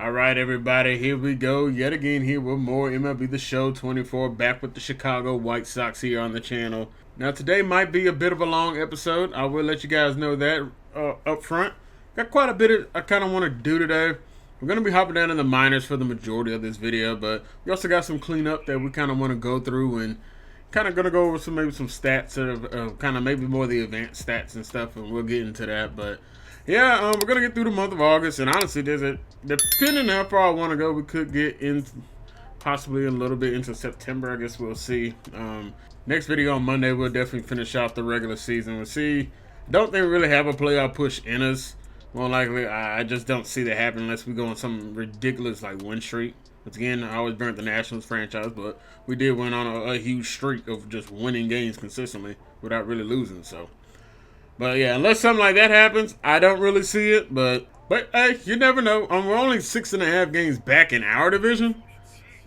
All right, everybody, here we go yet again here with more MLB The Show 24, back with the Chicago White Sox here on the channel. Now, today might be a bit of a long episode. I will let you guys know that up front. Got quite a bit I kind of want to do today. We're going to be hopping down in the minors for the majority of this video, but we also got some cleanup that we kind of want to go through and kind of going to go over some stats of kind of maybe more of the advanced stats and stuff, and we'll get into that. But yeah, we're going to get through the month of August, and honestly, depending on how far I want to go, we could get in possibly a little bit into September. I guess we'll see. Next video on Monday, we'll definitely finish off the regular season. We'll see. Don't think we really have a playoff push in us. More likely, I just don't see that happen unless we go on some ridiculous like win streak. Once again, I always burnt the Nationals franchise, but we did win on a huge streak of just winning games consistently without really losing. So, but yeah, unless something like that happens, I don't really see it. But hey, you never know. We're only 6.5 games back in our division.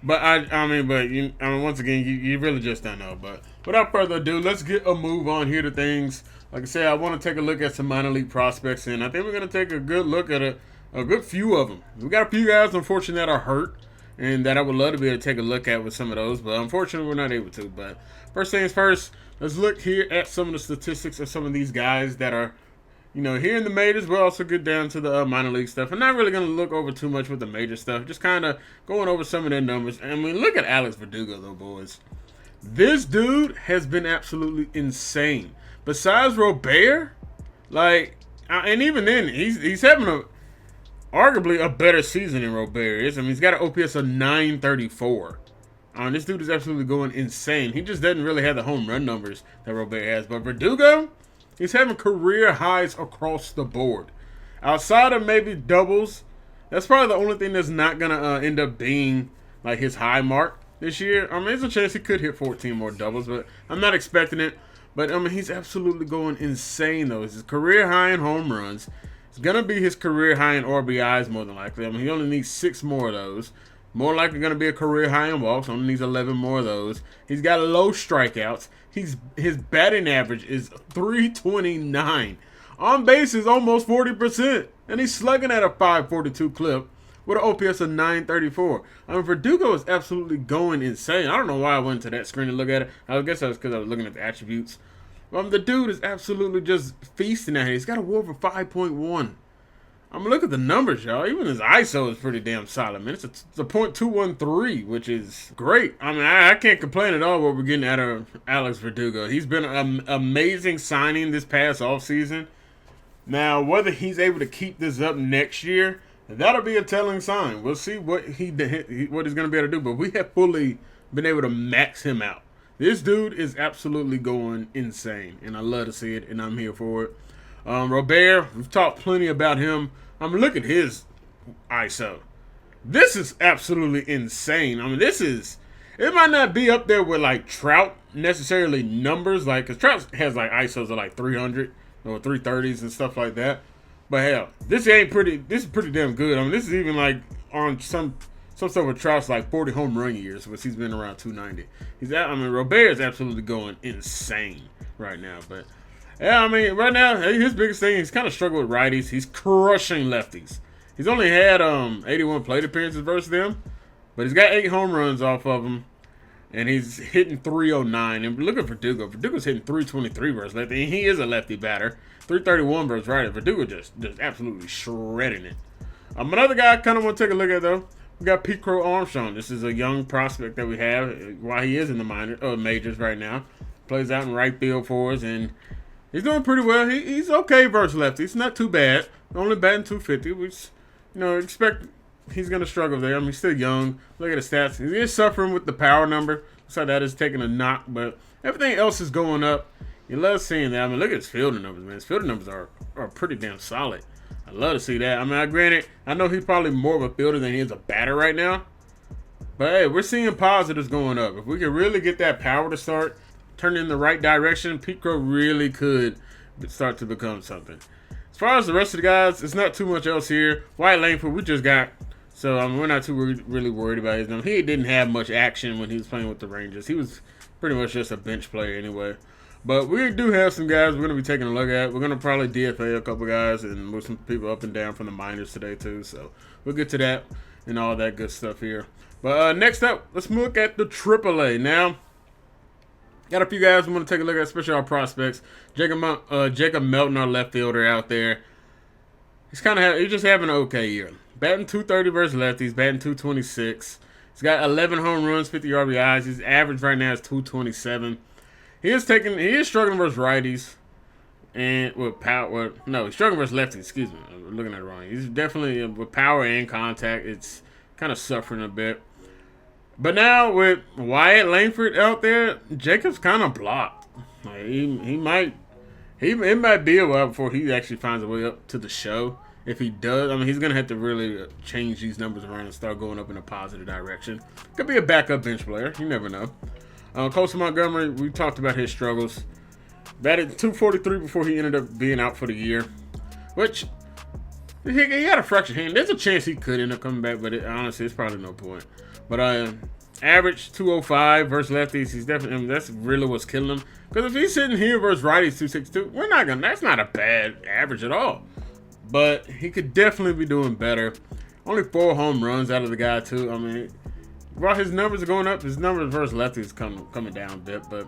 But once again, you really just don't know. But without further ado, let's get a move on here to things. Like I said, I want to take a look at some minor league prospects, and I think we're going to take a good look at a good few of them. We got a few guys, unfortunately, that are hurt, and that I would love to be able to take a look at with some of those, but unfortunately, we're not able to. But first things first, let's look here at some of the statistics of some of these guys that are, here in the majors. We'll also get down to the minor league stuff. I'm not really going to look over too much with the major stuff, just kind of going over some of their numbers. And look at Alex Verdugo, though, boys. This dude has been absolutely insane. Besides Robert, and even then, he's having arguably a better season than Robert is. He's got an OPS of 934. This dude is absolutely going insane. He just doesn't really have the home run numbers that Robert has. But Verdugo, he's having career highs across the board. Outside of maybe doubles, that's probably the only thing that's not going to end up being like his high mark this year. There's a chance he could hit 14 more doubles, but I'm not expecting it. But, he's absolutely going insane, though. It's his career high in home runs. It's going to be his career high in RBIs, more than likely. He only needs 6 more of those. More likely going to be a career high in walks. Only needs 11 more of those. He's got low strikeouts. His batting average is .329. On base is almost 40%. And he's slugging at a .542 clip with an OPS of 934. Verdugo is absolutely going insane. I don't know why I went to that screen to look at it. I guess that's because I was looking at the attributes. The dude is absolutely just feasting at it. He's got a WAR of 5.1. Look at the numbers, y'all. Even his ISO is pretty damn solid, man. It's a .213, which is great. I can't complain at all what we're getting out of Alex Verdugo. He's been an amazing signing this past offseason. Now, whether he's able to keep this up next year, that'll be a telling sign. We'll see what he's going to be able to do, but we have fully been able to max him out. This dude is absolutely going insane, and I love to see it, and I'm here for it. Robert, we've talked plenty about him. Look at his ISO. This is absolutely insane. It might not be up there with like Trout necessarily numbers, because Trout has like ISOs of 300 or 330s and stuff like that. But hell, this is pretty damn good. This is even like on some stuff with Trout's 40 home run years, which he's been around 290. Robert is absolutely going insane right now. But yeah, right now his biggest thing, he's kind of struggled with righties. He's crushing lefties. He's only had 81 plate appearances versus them, but he's got 8 home runs off of them, and he's hitting .309. And look at Verdugo. Verdugo's hitting .323 versus lefty. And he is a lefty batter. .331 versus righty. Verdugo just absolutely shredding it. Another guy I kind of want to take a look at, though, we got Pete Crow Armstrong. This is a young prospect that we have while he is in the majors right now. Plays out in right field for us, and he's doing pretty well. He's okay versus lefty. It's not too bad. Only batting .250, which, expect he's going to struggle there. He's still young. Look at the stats. He is suffering with the power number. So that is taking a knock, but everything else is going up. You love seeing that. Look at his fielding numbers, man. His fielding numbers are pretty damn solid. I love to see that. Granted, I know he's probably more of a fielder than he is a batter right now. But, hey, we're seeing positives going up. If we can really get that power to start turning in the right direction, Pete Crow really could start to become something. As far as the rest of the guys, it's not too much else here. Wyatt Langford, we just got. So, we're not too really worried about his number. He didn't have much action when he was playing with the Rangers. He was pretty much just a bench player anyway. But we do have some guys we're going to be taking a look at. We're going to probably DFA a couple guys and move some people up and down from the minors today too. So we'll get to that and all that good stuff here. But next up, let's look at the AAA. Now, got a few guys we want to take a look at, especially our prospects. Jacob Melton, our left fielder out there. He's just having an okay year. Batting .230 versus lefties, batting .226. He's got 11 home runs, 50 RBIs. His average right now is .227. He is struggling versus righties. And with power, he's struggling versus lefties. Excuse me, I'm looking at it wrong. He's definitely with power and contact. It's kind of suffering a bit. But now with Wyatt Langford out there, Jacob's kind of blocked. Like it might be a while before he actually finds a way up to the show. If he does, I mean, he's gonna have to really change these numbers around and start going up in a positive direction. Could be a backup bench player. You never know. Colson Montgomery, we talked about his struggles. Batted .243 before he ended up being out for the year, which he had a fractured hand. There's a chance he could end up coming back, but honestly, it's probably no point. But average .205 versus lefties. He's definitely, that's really what's killing him. Because if he's sitting here versus righties .262, that's not a bad average at all. But he could definitely be doing better. Only 4 home runs out of the guy too. I mean, while his numbers are going up, his numbers versus lefties coming down a bit. But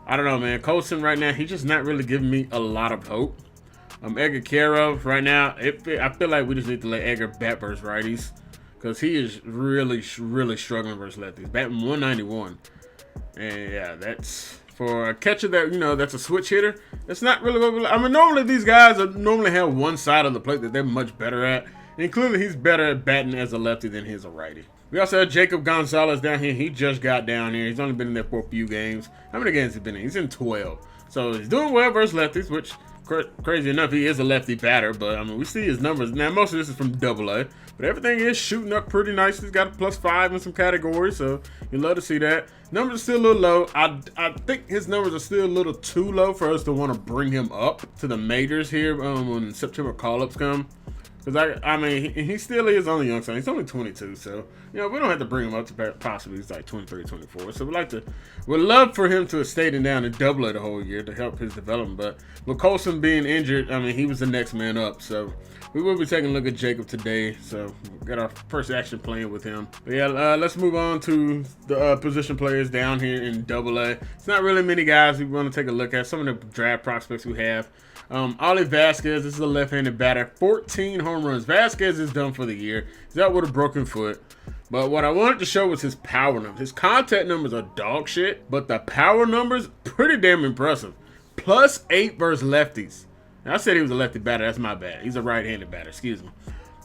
I don't know, man. Colson right now, he's just not really giving me a lot of hope. Edgar Caro right now, I feel like we just need to let Edgar bat versus righties. Because he is really struggling versus lefties. Batting .191. And yeah, that's for a catcher that, that's a switch hitter. That's not really, I mean, normally these guys normally have one side of the plate that they're much better at. And clearly he's better at batting as a lefty than he's a righty. We also have Jacob Gonzalez down here. He just got down here. He's only been in there for a few games. How many games has he been in? He's in 12. So he's doing well versus lefties, which, crazy enough, he is a lefty batter. But, I mean, we see his numbers. Now, most of this is from AA. But everything is shooting up pretty nice. He's got a +5 in some categories. So you love to see that. Numbers are still a little low. I think his numbers are still a little too low for us to want to bring him up to the majors here when September call-ups come. Because, I mean, he still is on the young side. He's only 22, so, we don't have to bring him up to possibly he's like 23, 24. So we'd love for him to have stayed down and double it the whole year to help his development. But with Colson being injured, I mean, he was the next man up. So we will be taking a look at Jacob today. So we got our first action playing with him. But yeah, let's move on to the position players down here in AA. It's not really many guys we want to take a look at. Some of the draft prospects we have. Ollie Vasquez, this is a left-handed batter, 14 home runs. Vasquez is done for the year. He's out with a broken foot. But what I wanted to show was his power numbers. His contact numbers are dog shit, but the power numbers, pretty damn impressive. +8 versus lefties. Now, I said he was a lefty batter. That's my bad. He's a right-handed batter. Excuse me.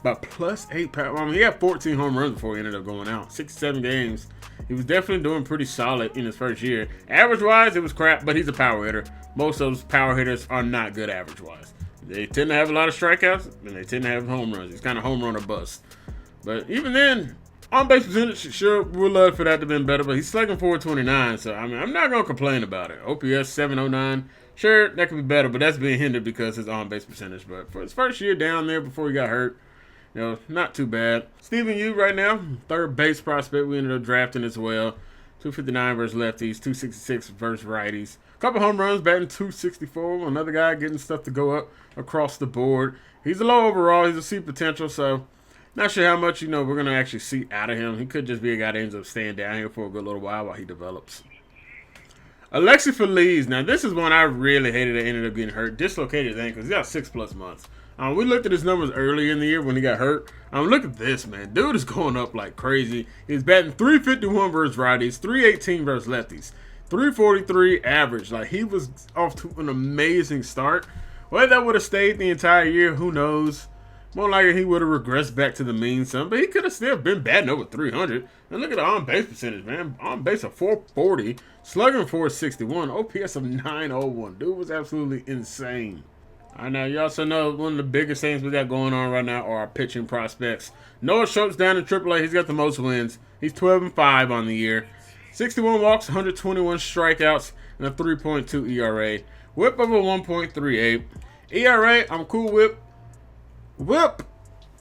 But +8 power. I mean, he had 14 home runs before he ended up going out. 67 games. He was definitely doing pretty solid in his first year. Average-wise, it was crap, but he's a power hitter. Most of those power hitters are not good average-wise. They tend to have a lot of strikeouts, and they tend to have home runs. He's kind of home run or bust. But even then, on-base percentage, sure, we'd love for that to have been better, but he's slugging .429, so, I mean, I'm not going to complain about it. OPS 709, sure, that could be better, but that's being hindered because his on-base percentage. But for his first year down there before he got hurt, not too bad. Stephen Yu right now, third base prospect we ended up drafting as well. 259 versus lefties, 266 versus righties. Couple home runs, batting .264. Another guy getting stuff to go up across the board. He's a low overall. He's a C potential, so not sure how much, we're going to actually see out of him. He could just be a guy that ends up staying down here for a good little while he develops. Alexi Feliz. Now, this is one I really hated that ended up getting hurt. Dislocated his ankle. He's got 6+ months. We looked at his numbers early in the year when he got hurt. Look at this, man. Dude is going up like crazy. He's batting .351 versus righties, .318 versus lefties, .343 average. Like, he was off to an amazing start. Whether that would have stayed the entire year, who knows? More likely he would have regressed back to the mean some, but he could have still been batting over 300. And look at the on-base percentage, man. On-base of .440, slugging .461, OPS of .901. Dude was absolutely insane. I know. You also know one of the biggest things we got going on right now are our pitching prospects. Noah Schultz down in AAA. He's got the most wins. He's 12-5 on the year. 61 walks, 121 strikeouts, and a 3.2 ERA. Whip of a 1.38. ERA, I'm cool with. Whip,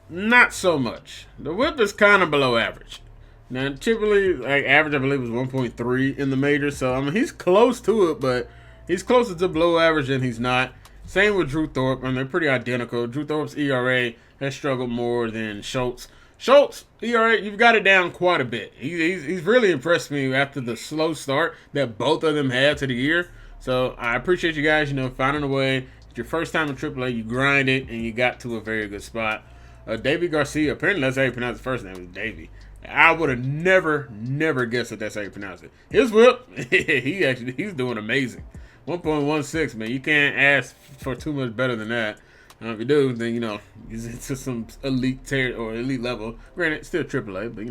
not so much. The whip is kind of below average. Now, typically, like average, I believe, was 1.3 in the majors. So, I mean, he's close to it, but he's closer to below average than he's not. Same with Drew Thorpe. I mean, they're pretty identical. Drew Thorpe's ERA has struggled more than Schultz. Schultz, ERA, you've got it down quite a bit. He's really impressed me after the slow start that both of them had to the year. So I appreciate you guys, finding a way. It's your first time in AAA, you grind it, and you got to a very good spot. Deivi Garcia, apparently that's how you pronounce his first name, is Deivi. I would have never guessed that that's how you pronounce it. His whip, he's doing amazing. 1.16, man. You can't ask for too much better than that. If you do, then, he's into some elite or elite level. Granted, still AAA, but,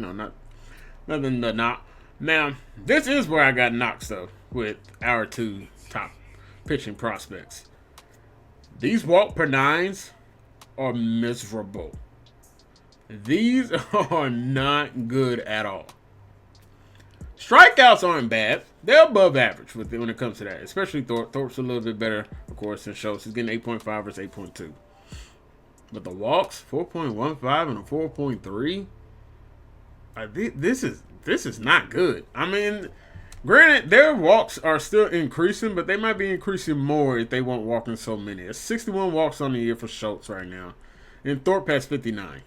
nothing to knock. Now, this is where I got knocked, though, with our two top pitching prospects. These walk per nines are miserable. These are not good at all. Strikeouts aren't bad. They're above average when it comes to that, especially Thorpe. Thorpe's a little bit better, of course, than Schultz. He's getting 8.5 versus 8.2. But the walks, 4.15 and a 4.3. This is not good. I mean, granted, their walks are still increasing, but they might be increasing more if they weren't walking so many. There's 61 walks on the year for Schultz right now, and Thorpe has 59.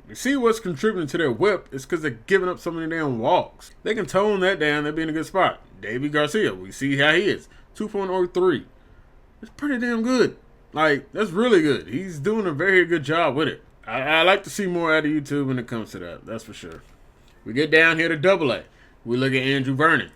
You see what's contributing to their whip is because they're giving up so many damn walks. They can tone that down. They'll be in a good spot. Deivi Garcia, we see how he is. 2.03. That's pretty damn good. That's really good. He's doing a very good job with it. I like to see more out of YouTube when it comes to that. That's for sure. We get down here to AA. We look at Andrew Vernon.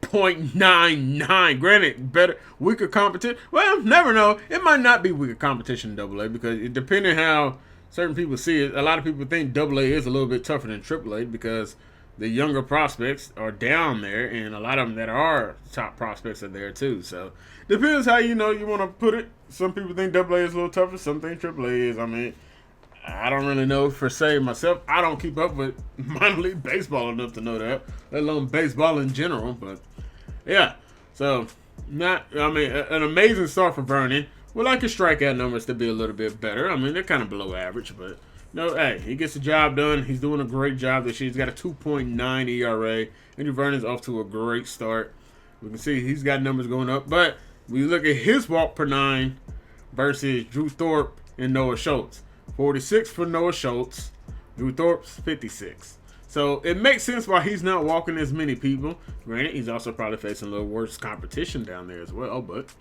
0.99. Granted, weaker competition. Well, never know. It might not be weaker competition in AA because it depending how certain people see it. A lot of people think AA is a little bit tougher than AAA because the younger prospects are down there, and a lot of them that are top prospects are there too. So depends how you want to put it. Some people think AA is a little tougher. Some think AAA is. I mean, I don't really know for say myself. I don't keep up with minor league baseball enough to know that, let alone baseball in general. But yeah, so an amazing start for Vernon. We'd like his strikeout numbers to be a little bit better. I mean, they're kind of below average, but hey, he gets the job done. He's doing a great job this year. He's got a 2.9 ERA. Andrew Vernon's off to a great start. We can see he's got numbers going up, but we look at his walk per nine versus Drew Thorpe and Noah Schultz. 46 for Noah Schultz. Drew Thorpe's 56. So it makes sense why he's not walking as many people. Granted, he's also probably facing a little worse competition down there as well, but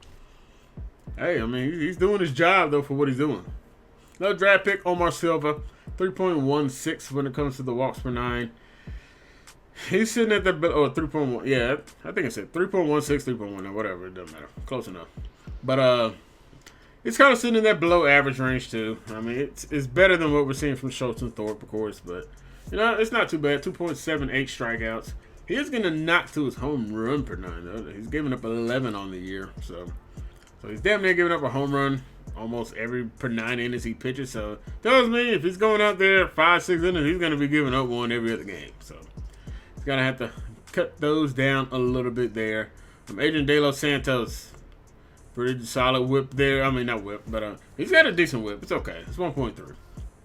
hey, I mean, he's doing his job, though, for what he's doing. Another draft pick, Omar Silva, 3.16 when it comes to the walks per nine. He's sitting at the 3.1. Yeah, I think it said 3.16, 3.1, whatever. It doesn't matter. Close enough. But it's kind of sitting in that below average range, too. I mean, it's better than what we're seeing from Schultz and Thorpe, of course. But, it's not too bad. 2.78 strikeouts. He is going to knock to his home run per nine, though. He's giving up 11 on the year, so he's damn near giving up a home run almost every per 9 innings he pitches. So tells me if he's going out there 5-6 innings, he's going to be giving up one every other game. So he's going to have to cut those down a little bit there. Adrian De Los Santos, pretty solid whip there. I mean, not whip, but he's got a decent whip. It's okay. It's 1.3.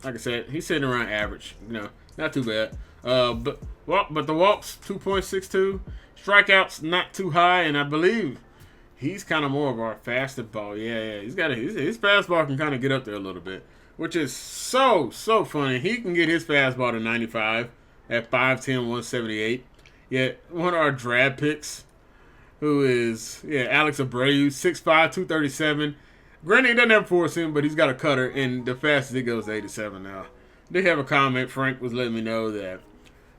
Like I said, he's sitting around average. Not too bad. But the walks 2.62, strikeouts not too high, and I believe he's kind of more of our fastball. Yeah. He's got his fastball can kind of get up there a little bit, which is so funny. He can get his fastball to 95 at 5'10", 178. Yet one of our draft picks, who is Alex Abreu, 6'5", 237. Granted, he doesn't have force in, but he's got a cutter, and the fastest he goes is 87 now. They have a comment. Frank was letting me know that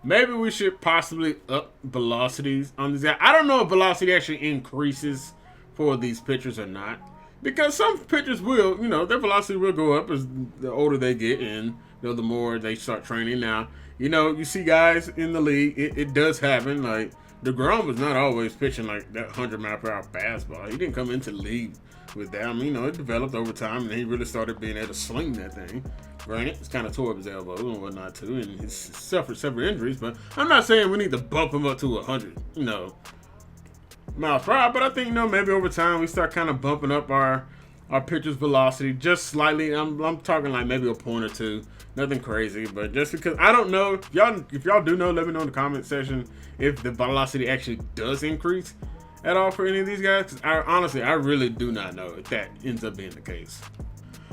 maybe we should possibly up velocities on this guy. I don't know if velocity actually increases for these pitchers or not, because some pitchers will, their velocity will go up as the older they get and the more they start training. Now, you see guys in the league, it does happen. Like DeGrom was not always pitching like that 100-mile-per-hour fastball. He didn't come into the league with that. I mean, it developed over time, and he really started being able to sling that thing. Granted, it's kind of tore up his elbow and whatnot too, and he's suffered several injuries. But I'm not saying we need to bump him up to 100, miles per hour. But I think maybe over time we start kind of bumping up our pitcher's velocity just slightly. I'm talking like maybe a point or two, nothing crazy. But just because I don't know, if y'all do know, let me know in the comment section if the velocity actually does increase at all for any of these guys. Because honestly, I really do not know if that ends up being the case.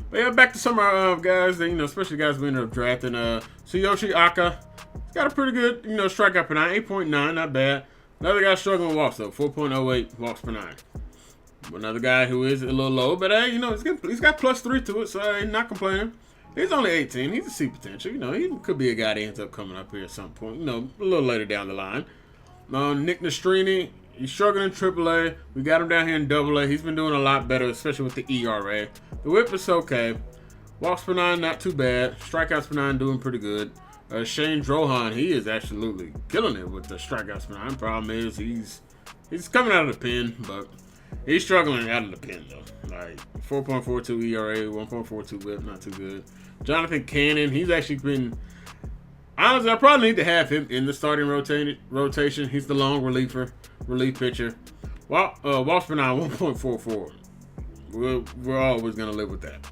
But yeah, back to some of our guys that, especially guys we ended up drafting. Tsuyoshi Aka. He's got a pretty good, strikeout per 9, 8.9, not bad. Another guy struggling with walks, though, 4.08 walks per 9. Another guy who is a little low, but hey, he's got +3 to it, so I ain't not complaining. He's only 18. He's a C potential. He could be a guy that ends up coming up here at some point, a little later down the line. Nick Nastrini, he's struggling in AAA. We got him down here in AA. He's been doing a lot better, especially with the ERA. The whip is okay. Walks per 9, not too bad. Strikeouts per 9, doing pretty good. Shane Drohan, he is absolutely killing it with the strikeouts per 9. Problem is, he's coming out of the pen, but he's struggling out of the pen, though. Like, 4.42 ERA, 1.42 whip, not too good. Jonathan Cannon, he's actually been... Honestly, I probably need to have him in the starting rotation. He's the long relief pitcher. Walks per 9, 1.44. We're always going to live with that.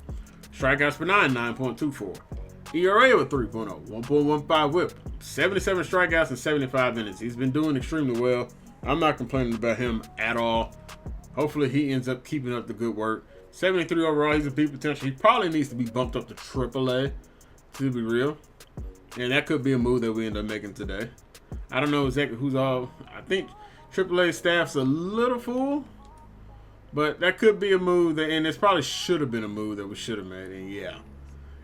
Strikeouts per 9, 9.24. ERA with 3.0, 1.15 whip. 77 strikeouts in 75 innings. He's been doing extremely well. I'm not complaining about him at all. Hopefully he ends up keeping up the good work. 73 overall, he's a B potential. He probably needs to be bumped up to AAA, to be real. And that could be a move that we end up making today. I don't know exactly who's all. I think AAA staff's a little full. But that could be a move that, and this probably should have been a move that we should have made. And yeah,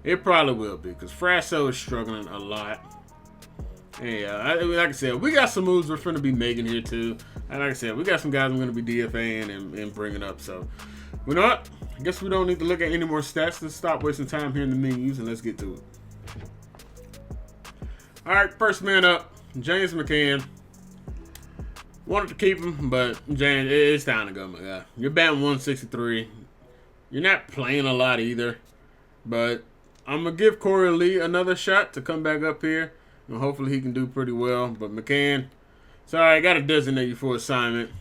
it probably will be because Frasso is struggling a lot. And yeah, like I said, we got some moves we're going to be making here too. And like I said, we got some guys I'm going to be DFAing and bringing up. So, you know what? I guess we don't need to look at any more stats. Let's stop wasting time here in the menus and let's get to it. All right, first man up, James McCann. Wanted to keep him, but James, it's time to go, my guy. You're batting 163. You're not playing a lot either. But I'm going to give Corey Lee another shot to come back up here. And hopefully he can do pretty well. But McCann, sorry, I got to designate you for assignment.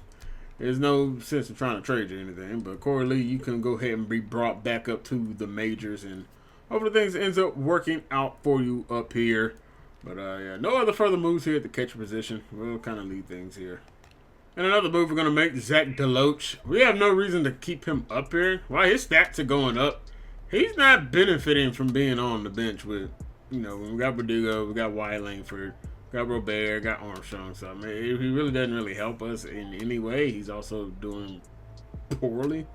There's no sense in trying to trade you or anything. But Corey Lee, you can go ahead and be brought back up to the majors. And hopefully things ends up working out for you up here. But yeah, no other further moves here at the catcher position. We'll kind of leave things here. And another move we're going to make, Zach DeLoach. We have no reason to keep him up here. While his stats are going up, he's not benefiting from being on the bench with, we got Verdugo, we got Wyatt Langford, we got Robert, got Armstrong. So, I mean, he really doesn't really help us in any way. He's also doing poorly,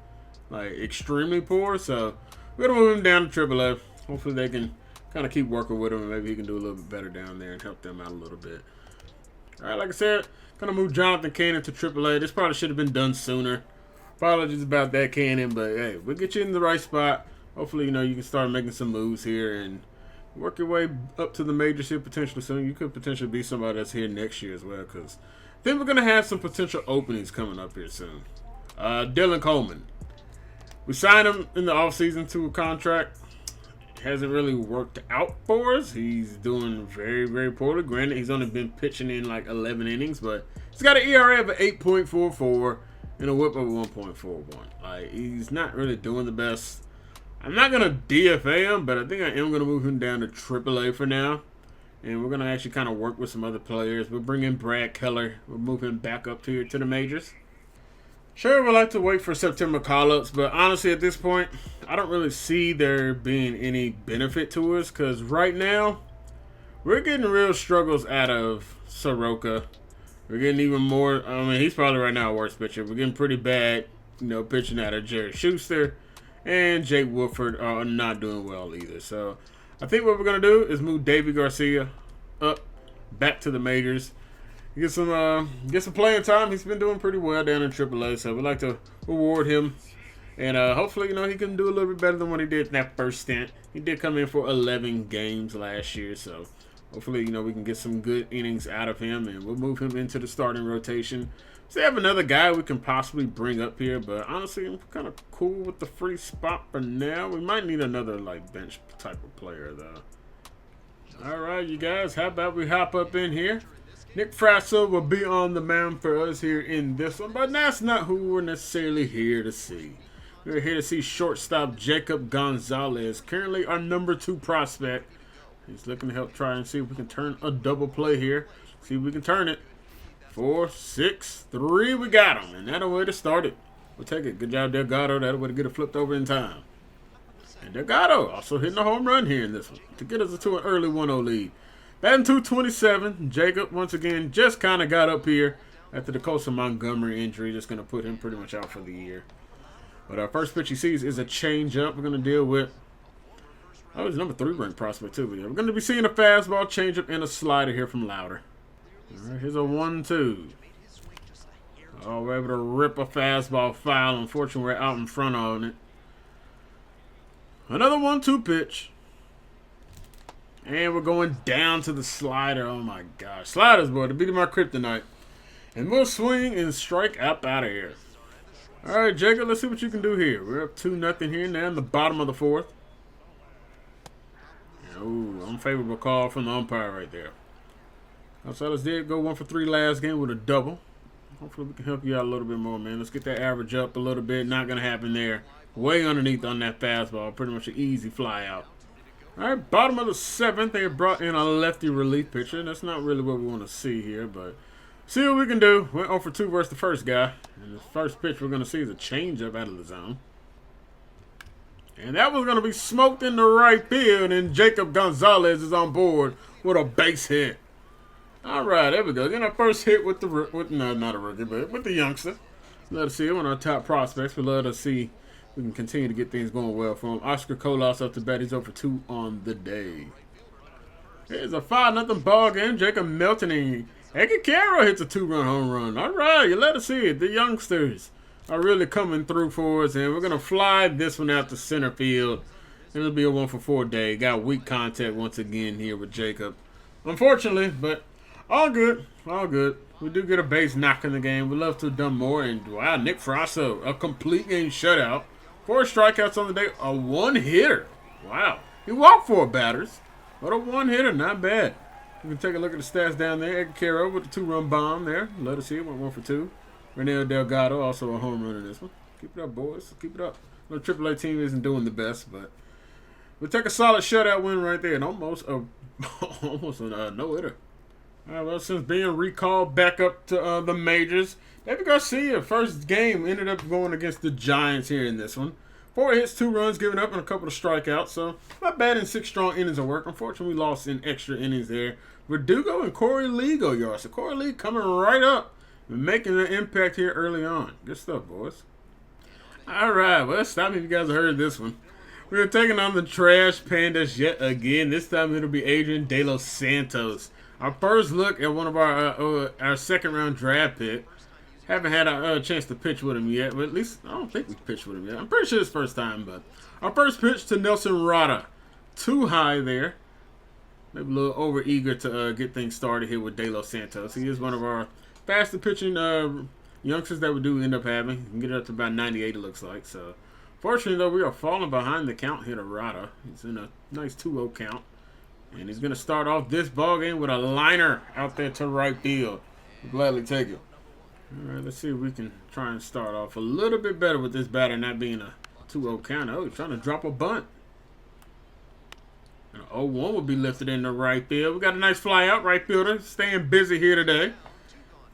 like extremely poor. So, we're going to move him down to AAA. Hopefully they can kind of keep working with him and maybe he can do a little bit better down there and help them out a little bit. All right, like I said, going to move Jonathan Cannon to AAA. This probably should have been done sooner. Apologies about that, Cannon, but hey, we'll get you in the right spot. Hopefully, you can start making some moves here and work your way up to the majors here potentially soon. You could potentially be somebody that's here next year as well because I think we're going to have some potential openings coming up here soon. Dylan Coleman. We signed him in the offseason to a contract. Hasn't really worked out for us. He's doing very, very poorly. Granted, he's only been pitching in like 11 innings, but he's got an ERA of 8.44 and a whip of 1.41. Like, he's not really doing the best. I'm not going to DFA him, but I think I am going to move him down to AAA for now. And we're going to actually kind of work with some other players. We'll bring in Brad Keller. We'll move him back up here to the majors. Sure, we'd like to wait for September call-ups, but honestly, at this point, I don't really see there being any benefit to us because right now, we're getting real struggles out of Soroka. We're getting even more. I mean, he's probably right now our worst pitcher. We're getting pretty bad, pitching out of Jerry Schuster and Jake Woodford are not doing well either. So, I think what we're going to do is move Deivi Garcia up back to the majors. Get some playing time. He's been doing pretty well down in AAA, so we'd like to reward him. And hopefully, he can do a little bit better than what he did in that first stint. He did come in for 11 games last year, so hopefully, we can get some good innings out of him, and we'll move him into the starting rotation. So they have another guy we can possibly bring up here, but honestly, I'm kind of cool with the free spot for now. We might need another, bench type of player, though. All right, you guys, how about we hop up in here? Nick Frasso will be on the mound for us here in this one, but that's not who we're necessarily here to see. We're here to see shortstop Jacob Gonzalez, currently our number 2 prospect. He's looking to help try and see if we can turn a double play here. See if we can turn it. 4, 6, 3, we got him, and that'll way to start it. We'll take it. Good job, Delgado. That'll way to get it flipped over in time. And Delgado also hitting a home run here in this one to get us to an early 1-0 lead. Batting 227. Jacob, once again, just kind of got up here after the Coastal Montgomery injury. Just going to put him pretty much out for the year. But our first pitch he sees is a changeup we're going to deal with. Oh, he's number 3 ranked prospect too. We're going to be seeing a fastball, changeup, and a slider here from Louder. All right, here's a 1-2. Oh, we're able to rip a fastball foul. Unfortunately, we're out in front on it. Another 1-2 pitch. And we're going down to the slider. Oh, my gosh. Sliders, boy, to beat my kryptonite. And we'll swing and strike up out of here. All right, Jacob, let's see what you can do here. We're up 2-0 here now in the bottom of the 4th. Oh, unfavorable call from the umpire right there. Gonzalez did go 1 for 3 last game with a double. Hopefully we can help you out a little bit more, man. Let's get that average up a little bit. Not going to happen there. Way underneath on that fastball. Pretty much an easy fly out. All right, bottom of the 7th. They brought in a lefty relief pitcher. That's not really what we want to see here, but see what we can do. Went 0 for 2 versus the first guy. And the first pitch we're going to see is a changeup out of the zone. And that was going to be smoked in the right field, and Jacob Gonzalez is on board with a base hit. All right, there we go. Then our first hit with the no, not a rookie, but with the youngster. Love to see him, one of our top prospects. We love to see we can continue to get things going well for him. Oscar Colas up to bat. He's 0 for 2 on the day. Here's a 5-0 ball game. Jacob Melton and Edgar Carroll hits a 2-run home run. All right, you let us see it. The youngsters are really coming through for us, and we're going to fly this one out to center field. It'll be a 1 for 4 day. Got weak contact once again here with Jacob. Unfortunately, but all good. All good. We do get a base knock in the game. We'd love to have done more. And, wow, Nick Frasso, a complete game shutout. 4 strikeouts on the day. A 1-hitter. Wow. He walked 4 batters. But a 1-hitter, not bad. We can take a look at the stats down there. Edgar Carroll with the 2-run bomb there. Love to see it. Went 1 for 2. Renel Delgado, also a home run in this one. Keep it up, boys. Keep it up. The AAA team isn't doing the best, but we'll take a solid shutout win right there, and almost a no-hitter. All right, well, since being recalled back up to the majors, Deivi Garcia, first game, ended up going against the Giants here in this one. 4 hits, 2 runs given up, and a couple of strikeouts, so not bad in 6 strong innings of work. Unfortunately, we lost in extra innings there. Verdugo and Corey Lee go yards. So Corey Lee coming right up. Making an impact here early on. Good stuff, boys. All right, well, stop me if you guys have heard this one. We're taking on the Trash Pandas yet again. This time it'll be Adrian de los Santos. Our first look at one of our second-round draft pick. Haven't had a chance to pitch with him yet, but at least I don't think we've pitched with him yet. I'm pretty sure it's first time, but our first pitch to Nelson Rada. Too high there. Maybe a little over-eager to get things started here with de los Santos. He is one of our faster pitching youngsters that we do end up having. You can get it up to about 98, it looks like. So, fortunately, though, we are falling behind the count here to Rada. He's in a nice 2-0 count. And he's going to start off this ball game with a liner out there to right field. We'll gladly take it. All right, let's see if we can try and start off a little bit better with this batter not being a 2-0 count. Oh, he's trying to drop a bunt. An 0-1 will be lifted in the right field. We got a nice fly out, right fielder. Staying busy here today.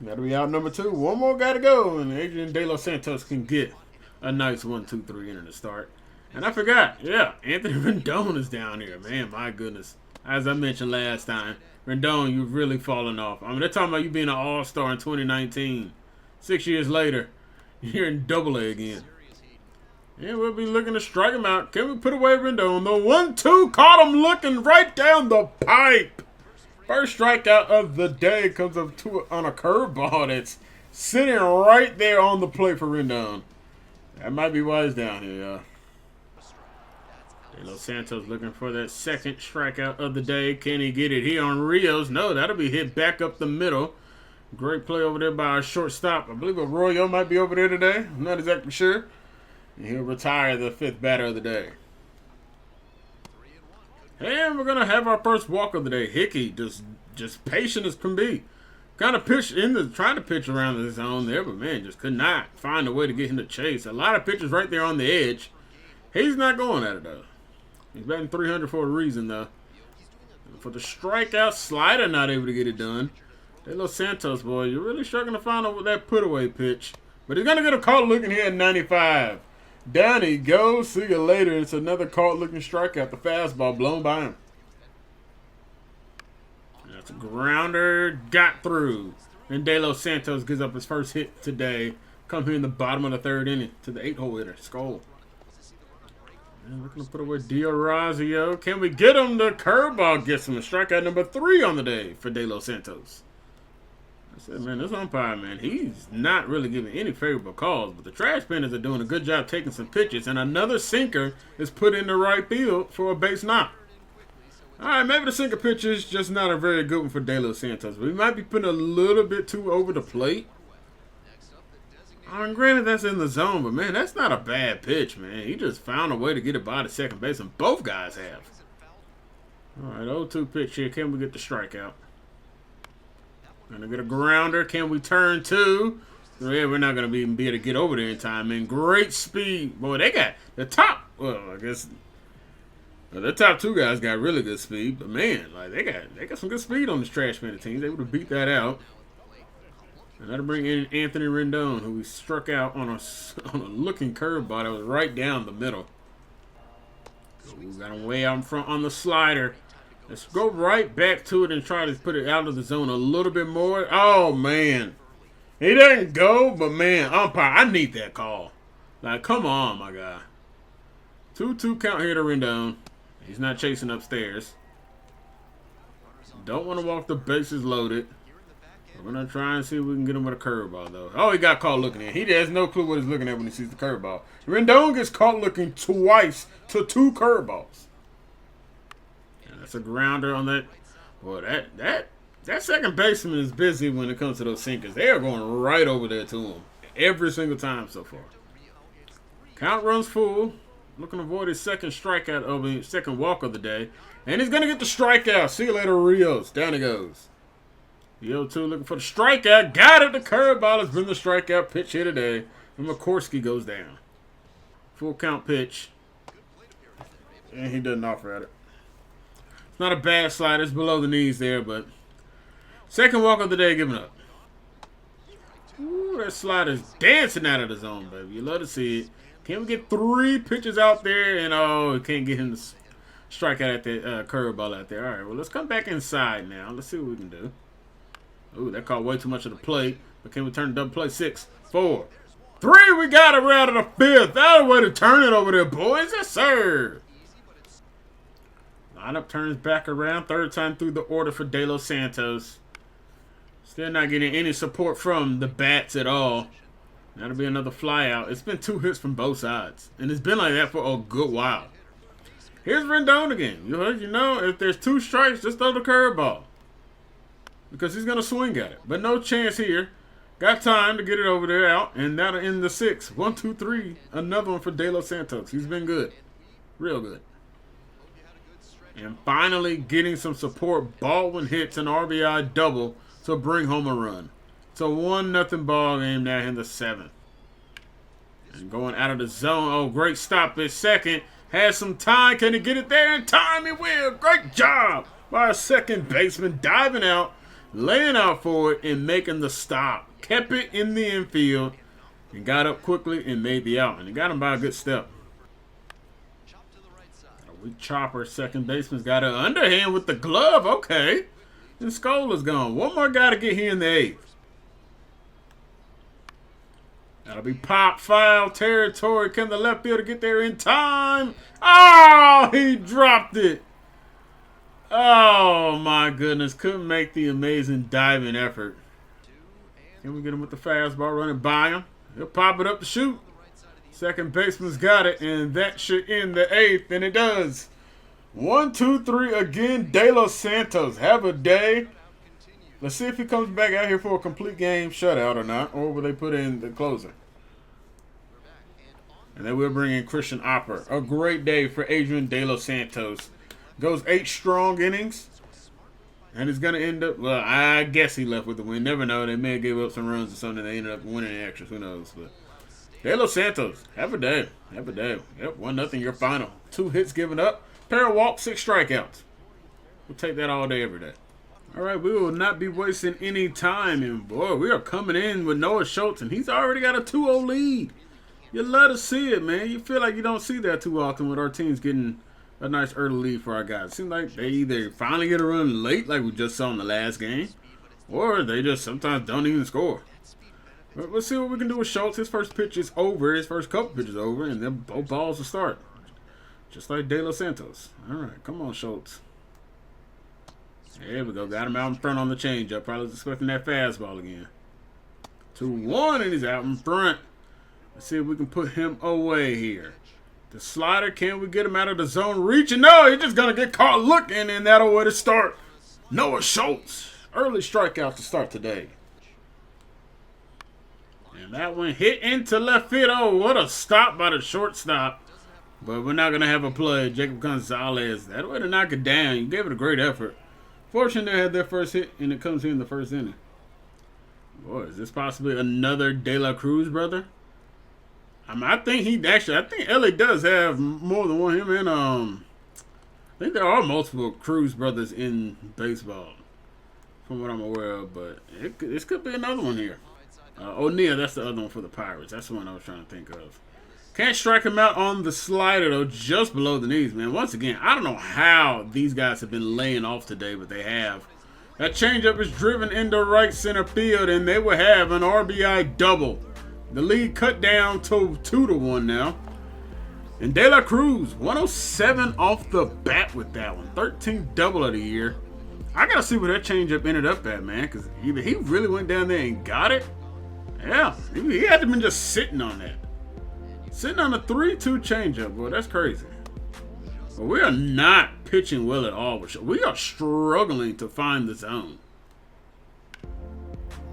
Got to be out number 2. One more got to go, and Adrian de los Santos can get a nice 1-2-3 inning to start. And I forgot, yeah, Anthony Rendon is down here. Man, my goodness. As I mentioned last time, Rendon, you've really fallen off. I mean, they're talking about you being an all-star in 2019. 6 years later, you're in Double-A again. And we'll be looking to strike him out. Can we put away Rendon? The 1-2 caught him looking right down the pipe. First strikeout of the day comes up on a curveball that's sitting right there on the plate for Rendon. That might be why he's down here. De los Santos looking for that second strikeout of the day. Can he get it here on Rios? No, that'll be hit back up the middle. Great play over there by our shortstop. I believe Arroyo might be over there today. I'm not exactly sure. And he'll retire the 5th batter of the day. And we're going to have our first walk of the day. Hickey, just patient as can be. Kind of trying to pitch around the zone there, but man, just could not find a way to get him to chase. A lot of pitches right there on the edge. He's not going at it, though. He's batting 300 for a reason, though. For the strikeout, slider not able to get it done. De los Santos, boy, you're really struggling to find out that put-away pitch. But he's going to get a call looking here at 95. Down he goes. See you later. It's another caught-looking strikeout. The fastball blown by him. That's a grounder. Got through. And De Los Santos gives up his first hit today. Come here in the bottom of the third inning to the 8-hole hitter. Skull. And looking to put away D'Orazio. Can we get him? The curveball gets him a strikeout number 3 on the day for De Los Santos. I said, man, this umpire, man, he's not really giving any favorable calls, but the trash pinners are doing a good job taking some pitches, and another sinker is put in the right field for a base knock. All right, maybe the sinker pitch is just not a very good one for De Los Santos. We might be putting a little bit too over the plate. Granted, that's in the zone, but, man, that's not a bad pitch, man. He just found a way to get it by the second base, and both guys have. All right, 0-2 pitch here. Can we get the strikeout? Gonna get a grounder. Can we turn 2? Yeah, we're not gonna be able to get over there in time, man. Great speed. Boy, they got the top. Well, I guess the top 2 guys got really good speed, but man, like they got some good speed on this trash man team. They able to beat that out. And that'll bring in Anthony Rendon, who we struck out on a looking curveball that was right down the middle. We got him way out in front on the slider. Let's go right back to it and try to put it out of the zone a little bit more. Oh, man. He doesn't go, but, man, umpire, I need that call. Like, come on, my guy. 2-2 count here to Rendon. He's not chasing upstairs. Don't want to walk the bases loaded. We're going to try and see if we can get him with a curveball, though. Oh, he got caught looking at. He has no clue what he's looking at when he sees the curveball. Rendon gets caught looking twice to 2 curveballs. That's a grounder on that. Boy, that second baseman is busy when it comes to those sinkers. They are going right over there to him every single time so far. Count runs full. Looking to avoid his second walk of the day. And he's going to get the strikeout. See you later, Rios. Down he goes. The 0-2 looking for the strikeout. Got it. The curveball has been the strikeout pitch here today. And McCorsky goes down. Full count pitch. And he doesn't offer at it. Not a bad slide. It's below the knees there, but second walk of the day given up. Ooh, that slide is dancing out of the zone, baby. You love to see it. Can we get 3 pitches out there? And, oh, can't get him to strike out at that curveball out there. All right, well, let's come back inside now. Let's see what we can do. Ooh, that caught way too much of the plate. But can we turn the double play? 6, 4, 3. We got it. We're out of the 5th. That's a way to turn it over there, boys. Yes, sir. Lineup turns back around. 3rd time through the order for De Los Santos. Still not getting any support from the bats at all. That'll be another fly out. It's been 2 hits from both sides. And it's been like that for a good while. Here's Rendon again. You know, if there's 2 strikes, just throw the curveball. Because he's going to swing at it. But no chance here. Got time to get it over there out. And that'll end the 6. 1, 2, 3. Another one for De Los Santos. He's been good. Real good. And finally getting some support. Baldwin hits an RBI double to bring home a run. It's a 1-0 ball game now in the 7th. And going out of the zone. Oh, great stop at second. Has some time. Can he get it there in time? He will. Great job by a second baseman diving out, laying out for it, and making the stop. Kept it in the infield and got up quickly and made the out. And he got him by a good step. A weak chopper. Second baseman's got an underhand with the glove. Okay. And Scola's gone. One more guy to get here in the 8th. That'll be pop foul territory. Can the left fielder get there in time? Oh, he dropped it. Oh, my goodness. Couldn't make the amazing diving effort. Can we get him with the fastball running by him? He'll pop it up to shoot. Second baseman's got it, and that should end the 8th, and it does. 1, 2, 3 again. De Los Santos. Have a day. Let's see if he comes back out here for a complete game shutout or not, or will they put in the closer? And then we'll bring in Christian Opper. A great day for Adrian De Los Santos. Goes 8 strong innings. And it's going to end up, well, I guess he left with the win. Never know. They may have gave up some runs or something. They ended up winning the extras. Who knows? But De Los Santos, have a day. Have a day. Yep, 1-0 your final. 2 hits given up. Pair of walks, 6 strikeouts. We'll take that all day, every day. All right, we will not be wasting any time. And, boy, we are coming in with Noah Schultz, and he's already got a 2-0 lead. You love to see it, man. You feel like you don't see that too often with our teams getting a nice early lead for our guys. It seems like they either finally get a run late, like we just saw in the last game, or they just sometimes don't even score. But let's see what we can do with Schultz. His first pitch is over. His first couple pitches over, and then both balls will start. Just like De Los Santos. All right, come on, Schultz. There we go. Got him out in front on the changeup. Probably was expecting that fastball again. 2-1, and he's out in front. Let's see if we can put him away here. The slider, can we get him out of the zone reaching? No, he's just going to get caught looking, and that'll way to start. Noah Schultz. Early strikeout to start today. And that one hit into left field. Oh, what a stop by the shortstop. But we're not going to have a play. Jacob Gonzalez. That way to knock it down. You gave it a great effort. Fortunately, they had their first hit, and it comes here in the first inning. Boy, is this possibly another De La Cruz brother? I think LA does have more than one. Him and I think there are multiple Cruz brothers in baseball, from what I'm aware of. But this could be another one here. O'Neal, that's the other one for the Pirates. That's the one I was trying to think of. Can't strike him out on the slider, though, just below the knees, man. Once again, I don't know how these guys have been laying off today, but they have. That changeup is driven into right center field, and they will have an RBI double. The lead cut down to 2-1 now. And De La Cruz, 107 off the bat with that one. 13th double of the year. I got to see where that changeup ended up at, man, because either he really went down there and got it. Yeah, he had to been just sitting on that. Sitting on a 3-2 changeup, boy, that's crazy. But we are not pitching well at all. We are struggling to find the zone.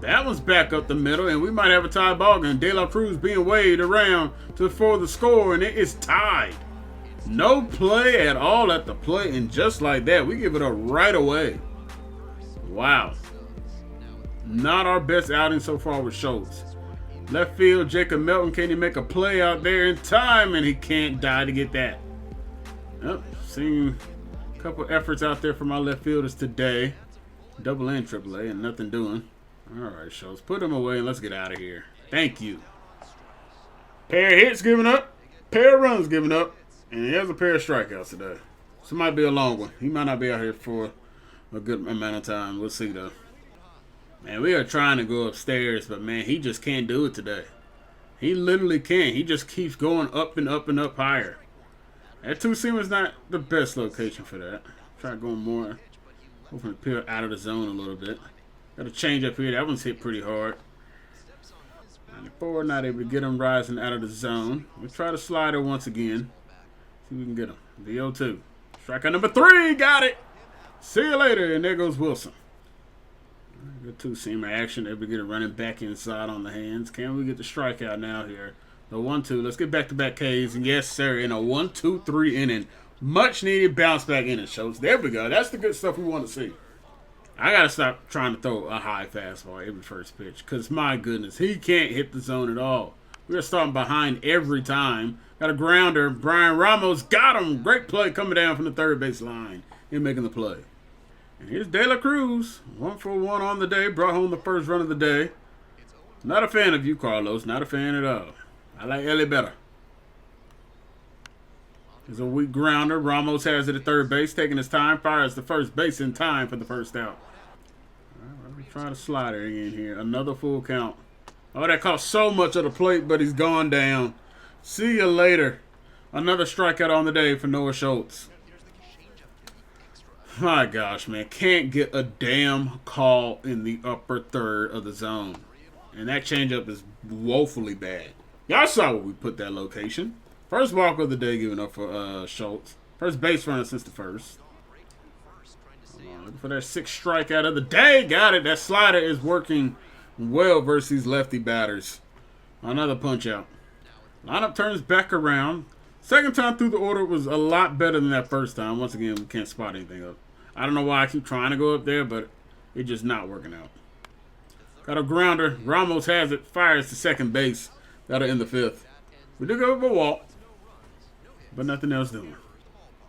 That one's back up the middle, and we might have a tie ball game. De La Cruz being waved around for the score, and it is tied. No play at all at the plate, and just like that, we give it up right away. Wow. Not our best outing so far with Schultz. Left field, Jacob Melton, can he make a play out there in time? And he can't die to get that. Yep, seen a couple efforts out there from our left fielders today. Double and triple A, and nothing doing. All right, Schultz, put him away and let's get out of here. Thank you. Pair of hits given up, pair of runs given up, and he has a pair of strikeouts today. So it might be a long one. He might not be out here for a good amount of time. We'll see, though. Man, we are trying to go upstairs, but, man, he just can't do it today. He literally can't. He just keeps going up and up and up higher. That two-seamer is not the best location for that. Try going more. Hoping to peel out of the zone a little bit. Got a change up here. That one's hit pretty hard. 94, not able to get him rising out of the zone. We'll try the slider once again. See if we can get him. The 0-2. Strikeout number 3. Got it. See you later. And there goes Wilson. Good two-seamer action. Able to get it running back inside on the hands. Can we get the strikeout now here? The 1-2. Let's get back-to-back Ks. And yes, sir, in a 1-2-3 inning. Much-needed bounce-back inning, Schultz. There we go. That's the good stuff we want to see. I got to stop trying to throw a high fastball every first pitch. Because, my goodness, he can't hit the zone at all. We're starting behind every time. Got a grounder. Brian Ramos got him. Great play coming down from the third base line and making the play. And here's De La Cruz. 1-for-1 on the day. Brought home the first run of the day. Not a fan of you, Carlos. Not a fan at all. I like Ellie better. There's a weak grounder. Ramos has it at third base. Taking his time. Fires the first base in time for the first out. All right, we try to slider in here. Another full count. Oh, that cost so much of the plate, but he's gone down. See you later. Another strikeout on the day for Noah Schultz. My gosh, man. Can't get a damn call in the upper third of the zone. And that changeup is woefully bad. Y'all saw where we put that location. First walk of the day given up for Schultz. First base runner since the first. Looking for that 6th strikeout of the day. Got it. That slider is working well versus these lefty batters. Another punch out. Lineup turns back around. Second time through the order was a lot better than that first time. Once again, we can't spot anything up. I don't know why I keep trying to go up there, but it's just not working out. Got a grounder. Ramos has it. Fires to second base. That'll end the 5th. We did go over a walk, but nothing else doing.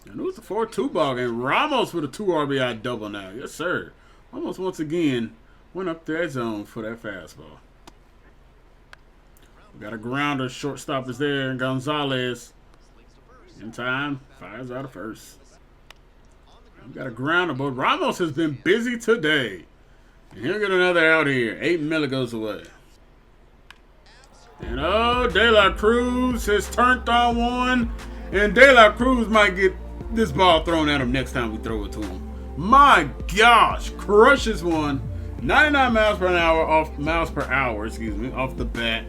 And it was a 4-2 ball game. Ramos with a 2 RBI double now. Yes, sir. Ramos once again went up that zone for that fastball. We got a grounder. Shortstop is there. Gonzalez. In time. Fires out of first. We got a grounder, but Ramos has been busy today. And he'll get another out here. 8 Miller goes away. And oh, De La Cruz has turned on one. And De La Cruz might get this ball thrown at him next time we throw it to him. My gosh, crushes one. 99 miles per hour off the bat.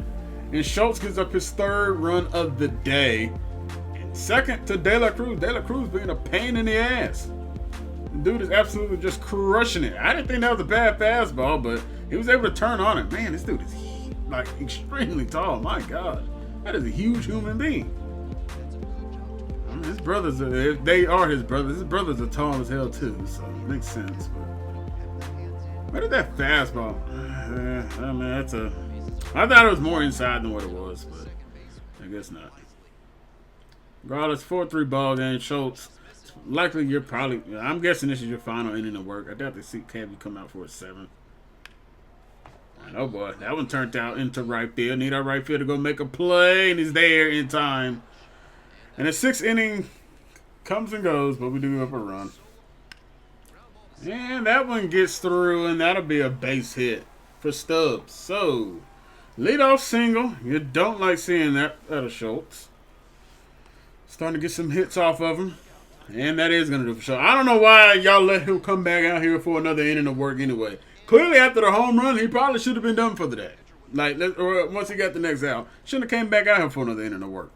And Schultz gives up his 3rd run of the day. And 2nd to De La Cruz. De La Cruz being a pain in the ass. The dude is absolutely just crushing it. I didn't think that was a bad fastball, but he was able to turn on it. Man, this dude is like extremely tall. My God, that is a huge human being. I mean, his brothers, they are his brothers. His brothers are tall as hell too, so it makes sense. But where did that fastball? I mean, I thought it was more inside than what it was, but I guess not. Regardless, 4-3 ball game. Schultz. Likely I'm guessing this is your final inning of work. I doubt to see Cabby come out for a 7th. Oh boy, that one turned out into right field. Need our right field to go make a play, and he's there in time. And the 6th inning comes and goes, but we do give up a run. And that one gets through, and that'll be a base hit for Stubbs. So, leadoff single. You don't like seeing that out of Schultz. Starting to get some hits off of him. And that is going to do for sure. I don't know why y'all let him come back out here for another inning of work anyway. Clearly, after the home run, he probably should have been done for the day. Or once he got the next out, shouldn't have came back out here for another inning of work.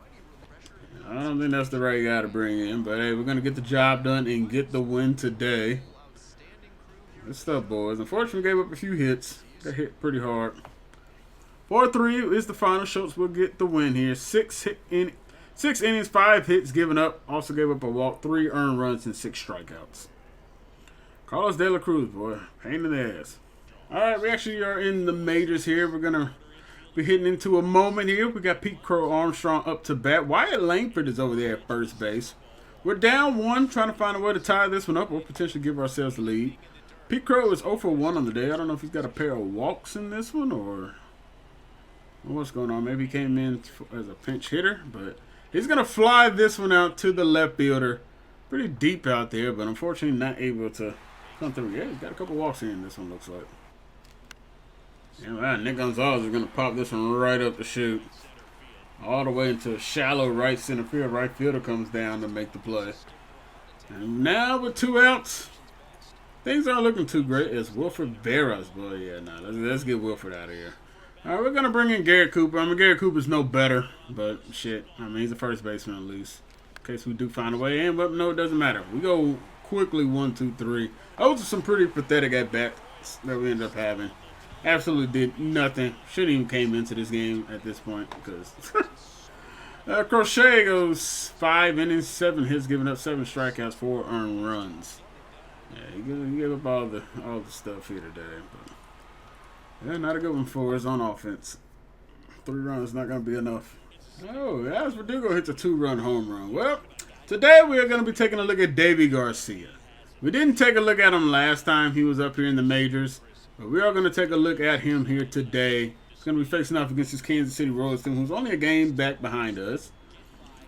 I don't think that's the right guy to bring in. But, hey, we're going to get the job done and get the win today. Good stuff, boys. Unfortunately, we gave up a few hits. Got hit pretty hard. 4-3 is the final. Schultz will get the win here. 6 innings, 5 hits given up. Also gave up a walk, 3 earned runs, and 6 strikeouts. Carlos De La Cruz, boy. Pain in the ass. All right, we actually are in the majors here. We're going to be hitting into a moment here. We got Pete Crow Armstrong up to bat. Wyatt Langford is over there at first base. We're down 1, trying to find a way to tie this one up or potentially give ourselves the lead. Pete Crow is 0 for 1 on the day. I don't know if he's got a pair of walks in this one or what's going on. Maybe he came in as a pinch hitter, but he's going to fly this one out to the left fielder. Pretty deep out there, but unfortunately not able to come through. Yeah, he's got a couple walks in this one, looks like. Yeah, wow, Nick Gonzalez is going to pop this one right up the chute. All the way into a shallow right center field. Right fielder comes down to make the play. And now with 2 outs, things aren't looking too great. It's Wilfred Barras, boy. Yeah, let's get Wilfred out of here. All right, we're going to bring in Garrett Cooper. I mean, Garrett Cooper's no better, but shit. I mean, he's a first baseman at least. In case we do find a way in, but no, it doesn't matter. We go quickly 1, 2, 3. Those are some pretty pathetic at-bats that we ended up having. Absolutely did nothing. Shouldn't even came into this game at this point because Crochet goes 5 innings, 7 hits, giving up 7 strikeouts, 4 earned runs. Yeah, he gave up all the stuff here today, but yeah, not a good one for us on offense. 3 runs not going to be enough. Oh, Alex Verdugo hits a 2-run home run. Well, today we are going to be taking a look at Deivi Garcia. We didn't take a look at him last time he was up here in the majors, but we are going to take a look at him here today. He's going to be facing off against his Kansas City Royals team, who's only a game back behind us.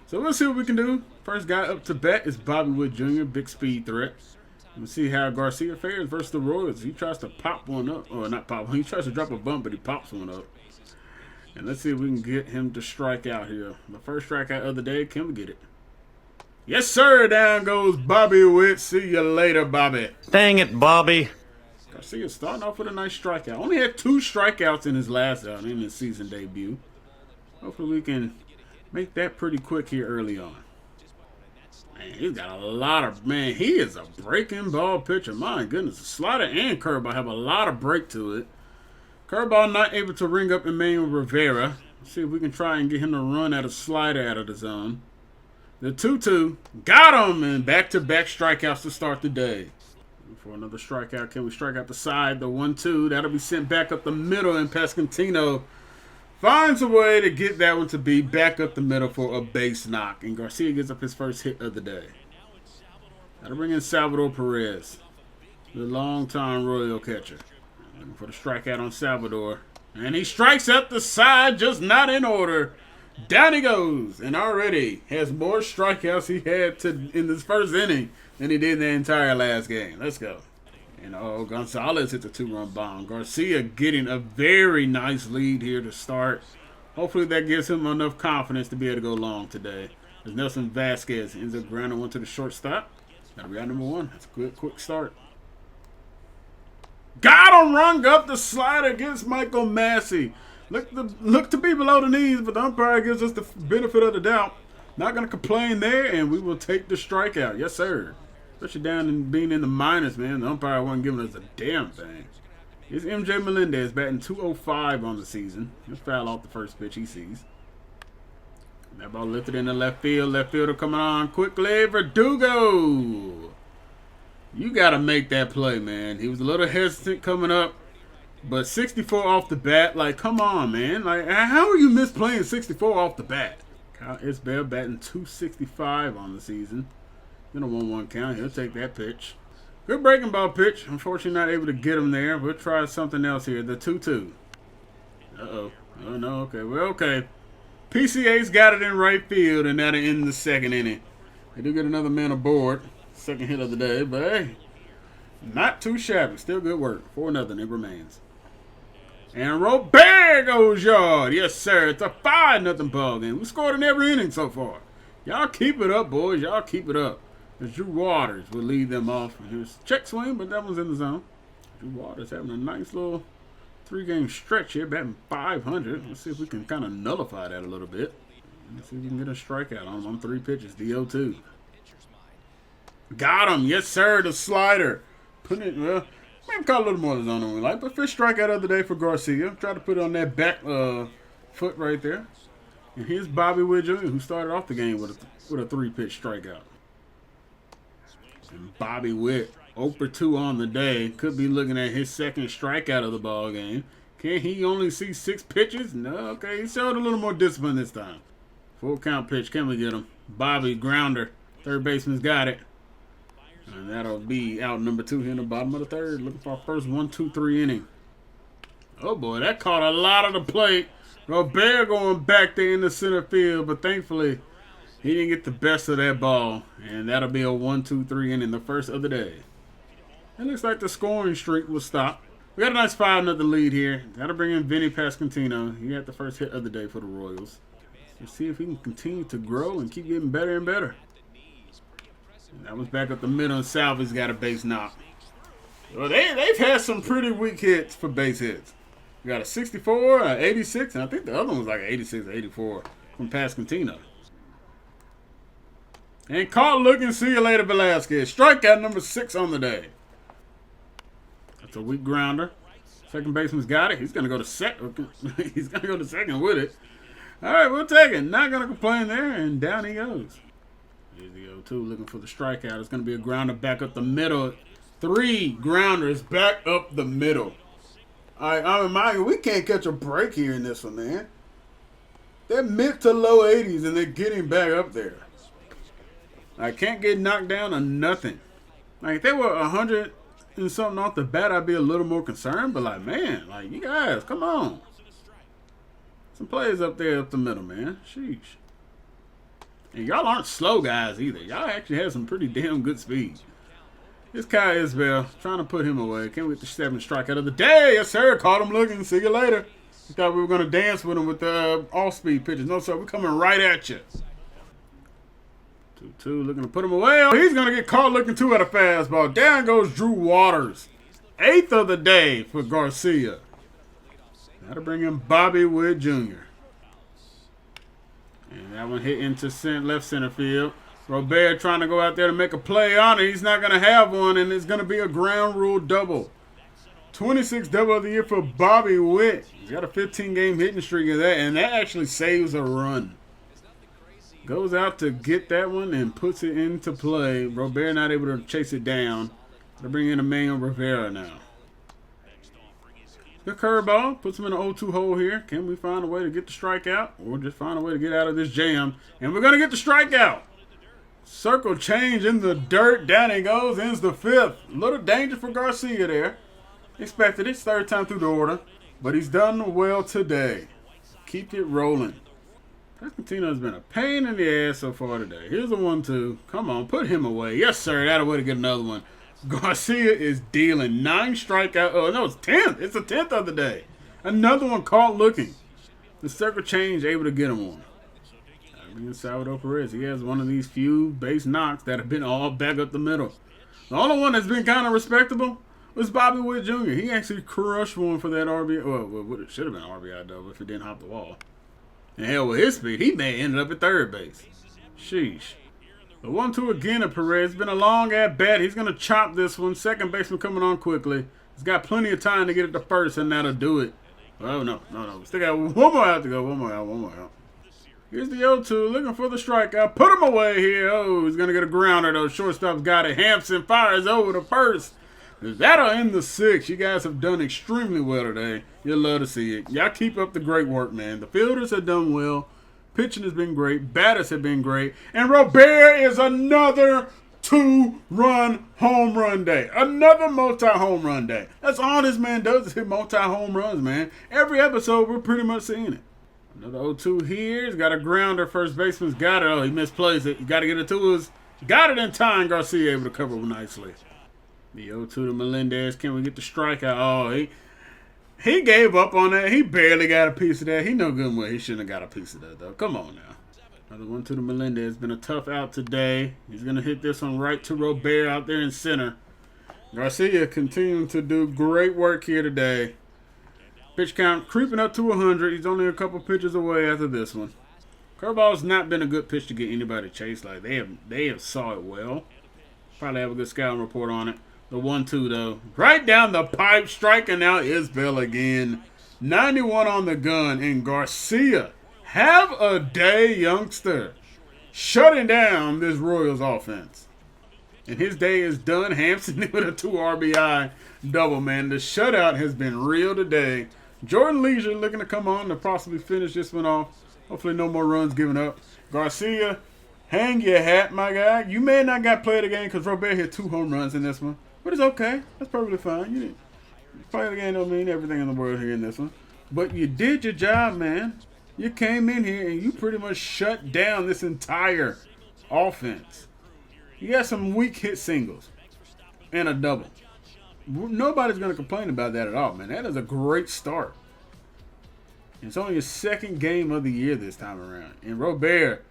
So we'll see what we can do. First guy up to bat is Bobby Wood Jr., big speed threat. We'll see how Garcia fares versus the Royals. He tries to pop one up, or not pop one. He tries to drop a bump, but he pops one up. And let's see if we can get him to strike out here. The first strikeout of the day, can we get it? Yes, sir. Down goes Bobby Witt. See you later, Bobby. Dang it, Bobby. Garcia starting off with a nice strikeout. Only had 2 strikeouts in his last outing in his season debut. Hopefully we can make that pretty quick here early on. Man, he's got a lot of, man, he is a breaking ball pitcher. My goodness, the slider and curveball have a lot of break to it. Curveball not able to ring up Emmanuel Rivera. Let's see if we can try and get him to run at a slider out of the zone. The 2-2, got him, and back-to-back strikeouts to start the day. For another strikeout, can we strike out the side? The 1-2, that'll be sent back up the middle, and Pasquantino finds a way to get that one to be back up the middle for a base knock. And Garcia gets up his first hit of the day. That'll bring in Salvador Perez, the long-time Royal catcher. Looking for the strikeout on Salvador. And he strikes at the side, just not in order. Down he goes, and already has more strikeouts he had in this first inning than he did in the entire last game. Let's go. And Gonzalez hits a 2-run bomb. Garcia getting a very nice lead here to start. Hopefully that gives him enough confidence to be able to go long today. As Nelson Vasquez ends up grounding one to the shortstop. That'll be out number 1. That's a good, quick start. Got him, rung up the slider against Michael Massey. Look to be below the knees, but the umpire gives us the benefit of the doubt. Not going to complain there, and we will take the strikeout. Yes, sir. Especially down and being in the minors, man. The umpire wasn't giving us a damn thing. It's MJ Melendez batting .205 on the season. He'll foul off the first pitch he sees. That ball lifted into left field. Left fielder coming on quickly. Verdugo. You got to make that play, man. He was a little hesitant coming up. But 64 off the bat. Like, come on, man. Like, how are you misplaying 64 off the bat? Kyle Isbell batting .265 on the season. In a 1-1 count. He'll take that pitch. Good breaking ball pitch. Unfortunately, not able to get him there. We'll try something else here. The 2-2. Uh-oh. Oh, no. Okay. Well, okay. PCA's got it in right field, and that'll end the second inning. They do get another man aboard. Second hit of the day, but hey, not too shabby. Still good work. 4-0. It remains. And Robert goes yard. Yes, sir. It's a 5-0 ball game. We scored in every inning so far. Y'all keep it up, boys. Y'all keep it up. As Drew Waters will lead them off. And here's check swing, but that one's in the zone. Drew Waters having a nice little 3-game stretch here, batting .500. Let's see if we can kind of nullify that a little bit. Let's see if we can get a strikeout on him on 3 pitches. DO2. Got him. Yes, sir. The slider. Putting it, well, maybe caught a little more zone than we like, but first strikeout of the day for Garcia. Tried to put it on that back foot right there. And here's Bobby Witt Jr., who started off the game with a 3-pitch strikeout. And Bobby Witt, 0 for 2 on the day. Could be looking at his second strikeout of the ball game. Can he only see 6 pitches? No, okay. He showed a little more discipline this time. Full count pitch. Can we get him? Bobby, grounder. Third baseman's got it. And that'll be out number 2 here in the bottom of the third. Looking for our first 1-2-3 inning. Oh, boy. That caught a lot of the plate. Robert going back there in the center field. But thankfully, he didn't get the best of that ball. And that'll be a 1-2-3 inning, the first of the day. It looks like the scoring streak will stop. We got a nice 5-0 lead here. That'll bring in Vinny Pasquantino. He had the first hit of the day for the Royals. Let's see if he can continue to grow and keep getting better and better. And that was back up the middle, and Salvy's got a base knock. Well, they've had some pretty weak hits for base hits. We got a 64, an 86, and I think the other one was like an 86 or 84 from Pasquantino. And caught looking, see you later, Velasquez. Strikeout number 6 on the day. That's a weak grounder. Second baseman's got it. He's going to go to second. He's going to go to second with it. All right, we'll take it. Not going to complain there, and down he goes. Here's the 0-2 looking for the strikeout. It's going to be a grounder back up the middle. 3 grounders back up the middle. All right, I'm reminding you, we can't catch a break here in this one, man. They're mid to low 80s, and they're getting back up there. I can't get knocked down or nothing. Like, if they were 100 and something off the bat, I'd be a little more concerned. But, like, man, like, you guys, come on. Some players up there up the middle, man. Sheesh. And y'all aren't slow guys either. Y'all actually have some pretty damn good speed. It's Kyle Isbell. Trying to put him away. Can't wait to 7th strikeout of the day. Yes, sir. Caught him looking. See you later. We thought we were going to dance with him with the off-speed pitches. No, sir. We're coming right at you. 2-2. Looking to put him away. Oh, he's going to get caught looking 2 at a fastball. Down goes Drew Waters. 8th of the day for Garcia. That'll bring in Bobby Witt Jr. And that one hit into left center field. Robert trying to go out there to make a play on it. He's not going to have one, and it's going to be a ground rule double. 26th double of the year for Bobby Witt. He's got a 15-game hitting streak of that, and that actually saves a run. Goes out to get that one and puts it into play. Robert not able to chase it down. They'll bring in Emmanuel Rivera now. The curveball puts him in an 0-2 hole here. Can we find a way to get the strikeout, or just find a way to get out of this jam? And we're going to get the strikeout. Circle change in the dirt. Down he goes. Ends the 5th. A little danger for Garcia there. Expected it. 3rd time through the order. But he's done well today. Keep it rolling. Pasquantino's been a pain in the ass so far today. Here's a 1-2. Come on, put him away. Yes, sir. That'll way to get another one. Garcia is dealing 9 strikeouts. Oh, no, it's 10th. It's the 10th of the day. Another one caught looking. The circle change able to get him one. Adrian Salvador Perez. He has one of these few base knocks that have been all back up the middle. The only one that's been kind of respectable was Bobby Witt Jr. He actually crushed one for that RBI. Well, it should have been an RBI double if it didn't hop the wall. And hell, with his speed, he may end up at third base. Sheesh. The 1-2 again of Perez. It's been a long at bat. He's going to chop this one. Second baseman coming on quickly. He's got plenty of time to get it to first, and that'll do it. Oh, no. We still got one more out to go. One more out. Here's the 0-2, looking for the strikeout. Put him away here. Oh, he's going to get a grounder, though. Shortstop's got it. Hampson fires over to first. That'll end the 6th. You guys have done extremely well today. You'll love to see it. Y'all keep up the great work, man. The fielders have done well. Pitching has been great. Batters have been great. And Robert is another 2-run home run day. Another multi-home run day. That's all this man does is hit multi-home runs, man. Every episode, we're pretty much seeing it. Another 0-2 here. He's got a grounder. First baseman's got it. Oh, he misplays it. You got to get it to us. Got it in time. Garcia able to cover nicely. The 0-2 to Melendez. Can we get the strikeout? Oh, he gave up on that. He barely got a piece of that. He no good well. He shouldn't have got a piece of that, though. Come on now. Another 1-2 to Melendez. Been a tough out today. He's going to hit this one right to Robert out there in center. Garcia continuing to do great work here today. Pitch count creeping up to 100. He's only a couple pitches away after this one. Curveball's not been a good pitch to get anybody chased. Like they have saw it well. Probably have a good scouting report on it. The 1-2 though, right down the pipe, striking out Isbell again. 91 on the gun, and Garcia, have a day, youngster, shutting down this Royals offense. And his day is done. Hampson with a 2 RBI double, man. The shutout has been real today. Jordan Leisure looking to come on to possibly finish this one off. Hopefully no more runs given up. Garcia, hang your hat, my guy. You may not got played the game because Robert hit 2 home runs in this one. But it's okay. That's perfectly fine. You play the game don't mean everything in the world here in this one. But you did your job, man. You came in here and you pretty much shut down this entire offense. You got some weak hit singles and a double. Nobody's going to complain about that at all, man. That is a great start. It's only his 2nd game of the year this time around. And Robert,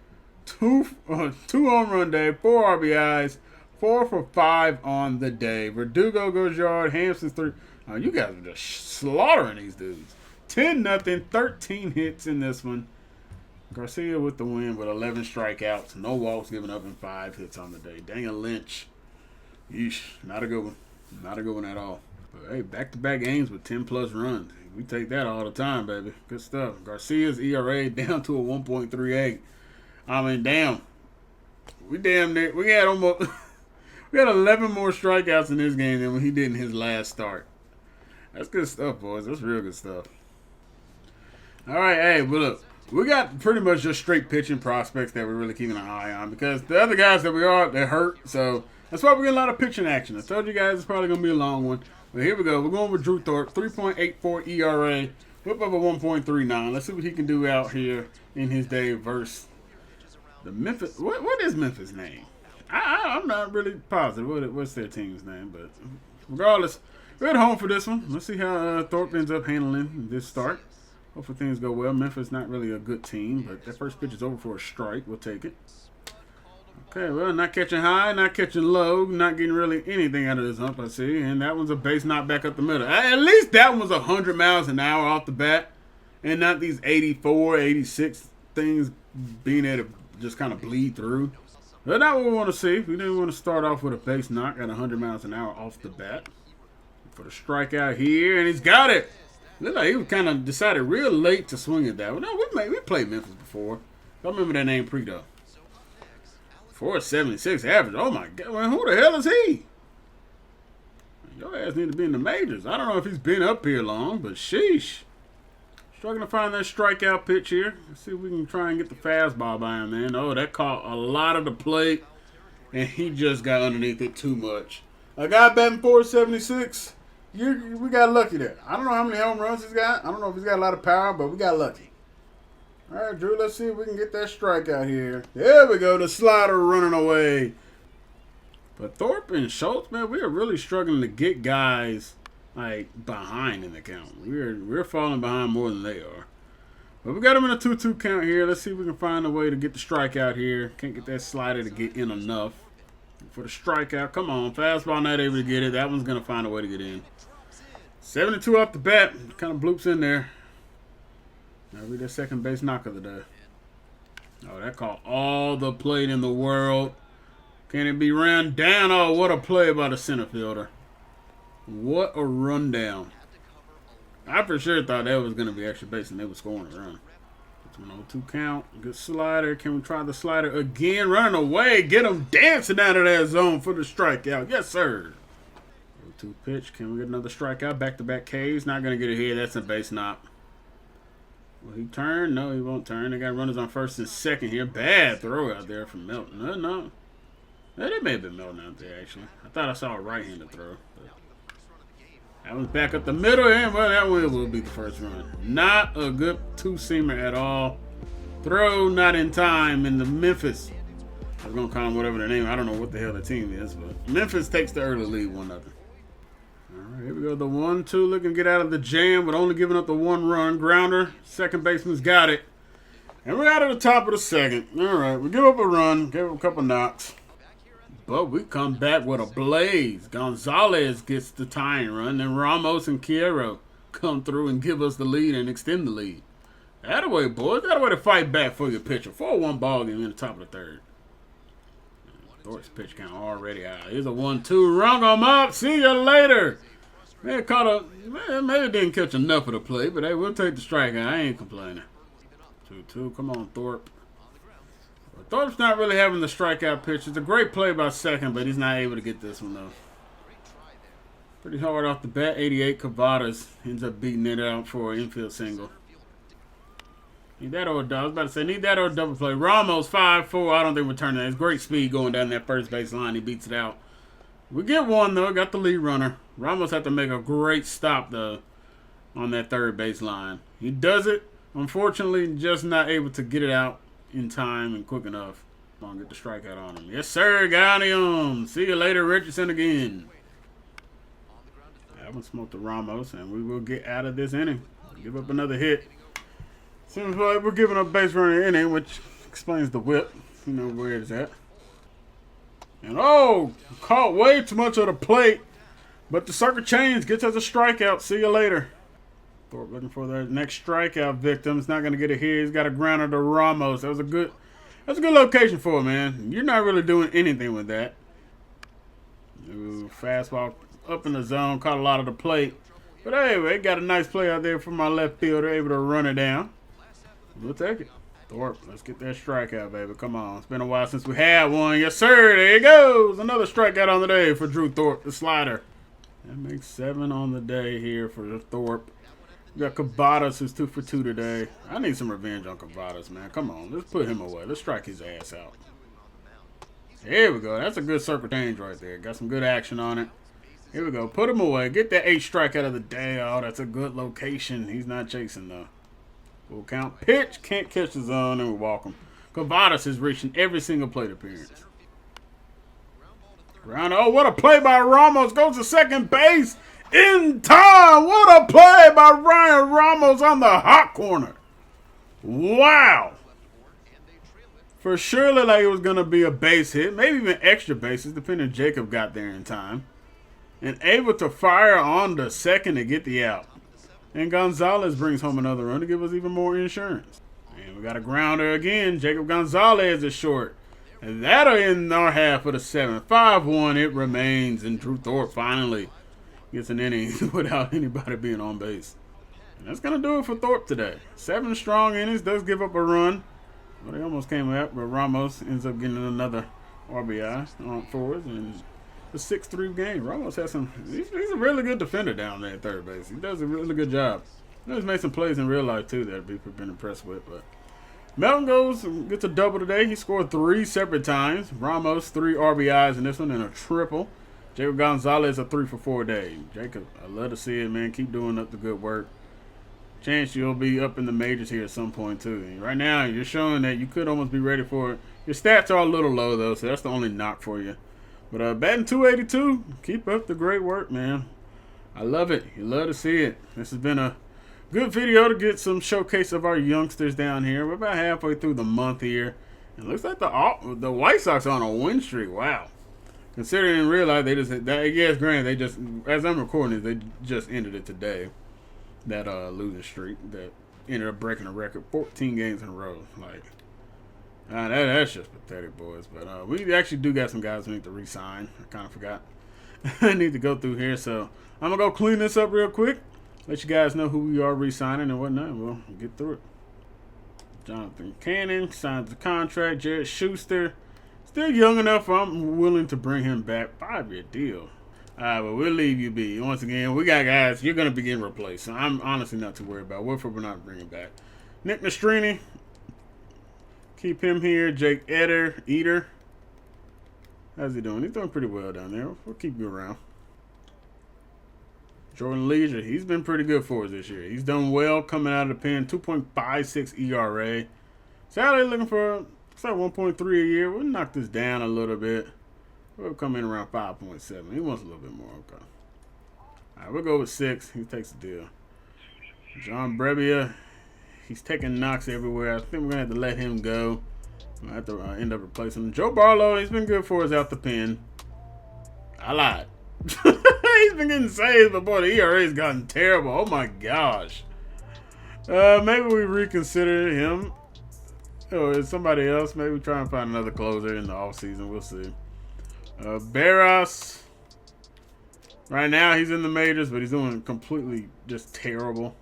2 home run day, 4 RBIs, 4 for 5 on the day. Verdugo goes yard. Hampson's 3. Oh, you guys are just slaughtering these dudes. 10-0, 13 hits in this one. Garcia with the win with 11 strikeouts. No walks given up and 5 hits on the day. Daniel Lynch. Yeesh, not a good one. Not a good one at all. But, hey, back-to-back games with 10-plus runs. We take that all the time, baby. Good stuff. Garcia's ERA down to a 1.38. I mean, damn. We damn near. We had almost. We had 11 more strikeouts in this game than when he did in his last start. That's good stuff, boys. That's real good stuff. All right, hey, but look. We got pretty much just straight pitching prospects that we're really keeping an eye on because the other guys that we are, they're hurt. So that's why we're getting a lot of pitching action. I told you guys it's probably going to be a long one. But here we go. We're going with Drew Thorpe, 3.84 ERA, whip up a 1.39. Let's see what he can do out here in his day versus the Memphis. What is Memphis' name? I'm not really positive what's their team's name. But regardless, we're at home for this one. Let's see how Thorpe ends up handling this start. Hopefully things go well. Memphis not really a good team, but that first pitch is over for a strike. We'll take it. Okay, well, not catching high, not catching low, not getting really anything out of this hump, I see. And that one's a base knock back up the middle. At least that one was 100 miles an hour off the bat and not these 84, 86 things being able to just kind of bleed through. But not what we want to see. We didn't want to start off with a base knock at 100 miles an hour off the bat. For the strikeout here, and he's got it. Looked like he was kind of decided real late to swing at that one. No, we played Memphis before. I remember that name though. 476 average. Oh my God, well, who the hell is he? Your ass need to be in the majors. I don't know if he's been up here long, but sheesh. Struggling to find that strikeout pitch here. Let's see if we can try and get the fastball by him, man. Oh, that caught a lot of the plate, and he just got underneath it too much. A guy batting 476. We got lucky there. I don't know how many home runs he's got. I don't know if he's got a lot of power, but we got lucky. All right, Drew, let's see if we can get that strikeout here. There we go, the slider running away. But Thorpe and Schultz, man, we are really struggling to get guys like behind in the count. We're falling behind more than they are. But we got them in a 2-2 count here. Let's see if we can find a way to get the strikeout here. Can't get that slider to get in enough. For the strikeout, come on. Fastball not able to get it. That one's going to find a way to get in. 72 off the bat. Kind of bloops in there. That'll be their second base knock of the day. Oh, that caught all the plate in the world. Can it be ran down? Oh, what a play by the center fielder. What a rundown. I for sure thought that was going to be extra base and they were scoring a run. It's an 0-2 count. Good slider. Can we try the slider again? Running away. Get him dancing out of that zone for the strikeout. Yes, sir. 0-2 pitch. Can we get another strikeout? Back-to-back Ks. Not going to get it here. That's a base knock. Will he turn? No, he won't turn. They got runners on first and second here. Bad throw out there from Melton. No. That may have been Melton out there, actually. I thought I saw a right-handed throw. That was back up the middle, and well, that one will be the first run. Not a good two-seamer at all. Throw not in time in the Memphis. I was going to call them whatever their name. I don't know what the hell the team is, but Memphis takes the early lead 1-0. All right, here we go. The 1-2 looking to get out of the jam, but only giving up the one run. Grounder. Second baseman's got it. And we're out at the top of the second. All right, we give up a run, give up a couple knocks. But we come back with a blaze. Gonzalez gets the tying run. Then Ramos and Quiero come through and give us the lead and extend the lead. That way, boys. That way to fight back for your pitcher. 4-1 ball game in the top of the third. Thorpe's pitch count already out. Here's a 1-2. Rung him up. See you later. Man, maybe didn't catch enough of the play, but hey, we'll take the strikeout. I ain't complaining. 2-2. Come on, Thorpe. Thorpe's not really having the strikeout pitch. It's a great play by second, but he's not able to get this one, though. Pretty hard off the bat. 88 Cavadas ends up beating it out for an infield single. Need that or I was about to say, need that or a double play. Ramos, 5-4. I don't think we're turning that. It's great speed going down that first base line. He beats it out. We get one, though. Got the lead runner. Ramos had to make a great stop, though, on that third base line. He does it. Unfortunately, just not able to get it out in time and quick enough. Gonna get the strikeout on him. Yes, sir. Got him. See you later, Richardson again. That one smoked the Ramos, and we will get out of this inning. Give up another hit. Seems like we're giving up base running inning, which explains the whip. You know where it's at. And caught way too much of the plate. But the circuit change gets us a strikeout. See you later. Thorpe looking for their next strikeout victim. It's not going to get it here. He's got a grounder to Ramos. That's a good location for him, man. You're not really doing anything with that. Ooh, fastball up in the zone. Caught a lot of the plate. But anyway, got a nice play out there from my left fielder. Able to run it down. We'll take it. Thorpe, let's get that strikeout, baby. Come on. It's been a while since we had one. Yes, sir. There he goes. Another strikeout on the day for Drew Thorpe, the slider. That makes 7 on the day here for Thorpe. We got Cavadas, who's 2 for 2 today. I need some revenge on Cavadas, man. Come on. Let's put him away. Let's strike his ass out. Here we go. That's a good circle change right there. Got some good action on it. Here we go. Put him away. Get that 8 strikeout of the day. Oh, that's a good location. He's not chasing, though. Full count. Pitch. Can't catch the zone, and we walk him. Cavadas is reaching every single plate appearance. Ground. Oh, what a play by Ramos. Goes to second base in time. What a play by Ryan Ramos on the hot corner. Wow. For sure looked like it was going to be a base hit. Maybe even extra bases, depending if Jacob got there in time. And able to fire on the second to get the out. And Gonzalez brings home another run to give us even more insurance. And we got a grounder again. Jacob Gonzalez is short. And that'll end our half of the 7th. 5-1 it remains. And Drew Thorpe finally gets an inning without anybody being on base. And that's going to do it for Thorpe today. 7 strong innings. Does give up a run. But they almost came out. But Ramos ends up getting another RBI on forwards. And the 6-3 game. Ramos has some. He's a really good defender down there at third base. He does a really good job. He's made some plays in real life too that people have been impressed with. But Melton gets a double today. He scored 3 separate times. Ramos 3 RBIs in this one and a triple. Jacob Gonzalez a 3 for 4 day. Jacob, I love to see it, man. Keep doing up the good work. Chance you'll be up in the majors here at some point too. And right now, you're showing that you could almost be ready for it. Your stats are a little low though, so that's the only knock for you. But batting 282, keep up the great work, man. I love it. You love to see it. This has been a good video to get some showcase of our youngsters down here. We're about halfway through the month here. It looks like the White Sox are on a win streak. Wow. Considering in real life, they just, yes, granted, they just, as I'm recording this, they just ended it today. That losing streak that ended up breaking a record 14 games in a row. Like, that's just pathetic, boys. But we actually do got some guys we need to re-sign. I kind of forgot. I need to go through here. So I'm going to go clean this up real quick. Let you guys know who we are re-signing and whatnot. We'll get through it. Jonathan Cannon signs the contract. Jared Schuster. Still young enough, I'm willing to bring him back. 5-year deal. All right, but we'll leave you be. Once again, we got guys. You're going to be getting replaced. So I'm honestly not too worried about Woodford. We're not bringing back. Nick Nastrini. Keep him here. Jake Eater. How's he doing? He's doing pretty well down there. We'll keep you around. Jordan Leisure. He's been pretty good for us this year. He's done well coming out of the pen. 2.56 ERA. Salary looking for... It's like 1.3 a year. We'll knock this down a little bit. We'll come in around 5.7. He wants a little bit more. Okay. All right, we'll go with 6. He takes the deal. John Brebbia. He's taking knocks everywhere. I think we're going to have to let him go. We'll have to end up replacing him. Joe Barlow, he's been good for us out the pen. I lied. He's been getting saves, but boy, the ERA's gotten terrible. Oh my gosh. Maybe we reconsider him. Or is somebody else? Maybe try and find another closer in the offseason. We'll see. Barras. Right now, he's in the majors, but he's doing completely just terrible.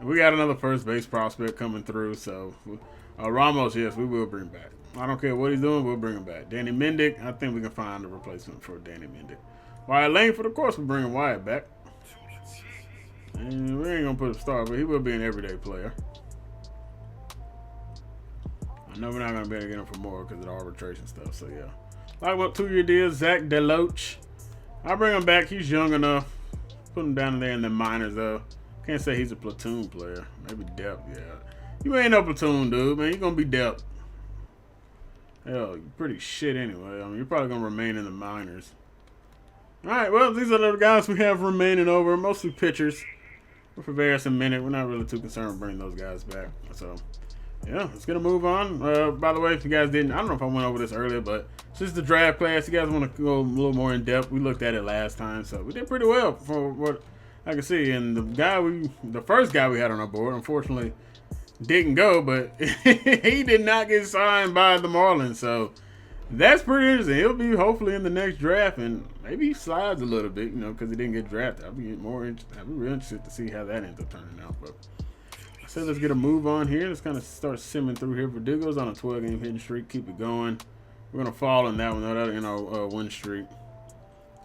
And we got another first base prospect coming through. So, Ramos, yes, we will bring back. I don't care what he's doing, we'll bring him back. Danny Mendick, I think we can find a replacement for Danny Mendick. Wyatt Langford, of course, we're bringing Wyatt back. And we ain't going to put a star, but he will be an everyday player. I know we're not going to be able to get him for more because of the arbitration stuff, so yeah. Like what 2-year deal, Zach Deloach. I'll bring him back. He's young enough. Put him down there in the minors, though. Can't say he's a platoon player. Maybe depth, yeah. You ain't no platoon, dude, man. You're going to be depth. Hell, you're pretty shit anyway. I mean, you're probably going to remain in the minors. All right, well, these are the guys we have remaining over. Mostly pitchers. For Varys and Minute, we're not really too concerned with bringing those guys back. So, yeah, let's get a move on. By the way, if you guys didn't, I don't know if I went over this earlier, but since the draft class, you guys want to go a little more in depth. We looked at it last time, so we did pretty well for what I can see. And the first guy we had on our board, unfortunately, didn't go, but he did not get signed by the Marlins. So that's pretty interesting. He'll be hopefully in the next draft, and maybe he slides a little bit, you know, because he didn't get drafted. I'd be real interested to see how that ends up turning out. But so let's get a move on here. Let's kind of start simming through here. Verdugo's on a 12-game hitting streak. Keep it going. We're gonna fall in that one, though. Win streak.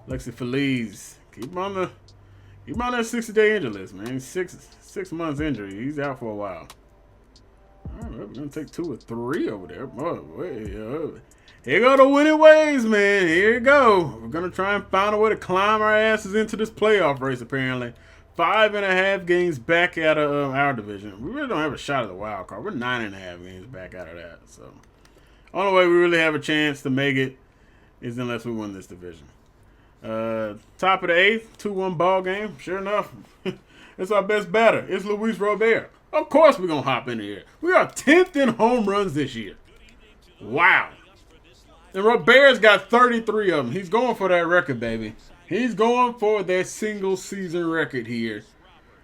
Lexi Feliz, keep him on that 60-day injury list, man. 6 months injury. He's out for a while. All right, we're gonna take 2 or 3 over there. Here go the winning ways, man. Here you go. We're gonna try and find a way to climb our asses into this playoff race. Apparently, 5.5 games back out of our division. We really don't have a shot at the wild card. We're 9.5 games back out of that. So, only way we really have a chance to make it is unless we win this division. Top of the 8th, 2-1 ball game. Sure enough, it's our best batter. It's Luis Robert. Of course we're going to hop into here. We are 10th in home runs this year. Wow. And Robert's got 33 of them. He's going for that record, baby. He's going for that single-season record here.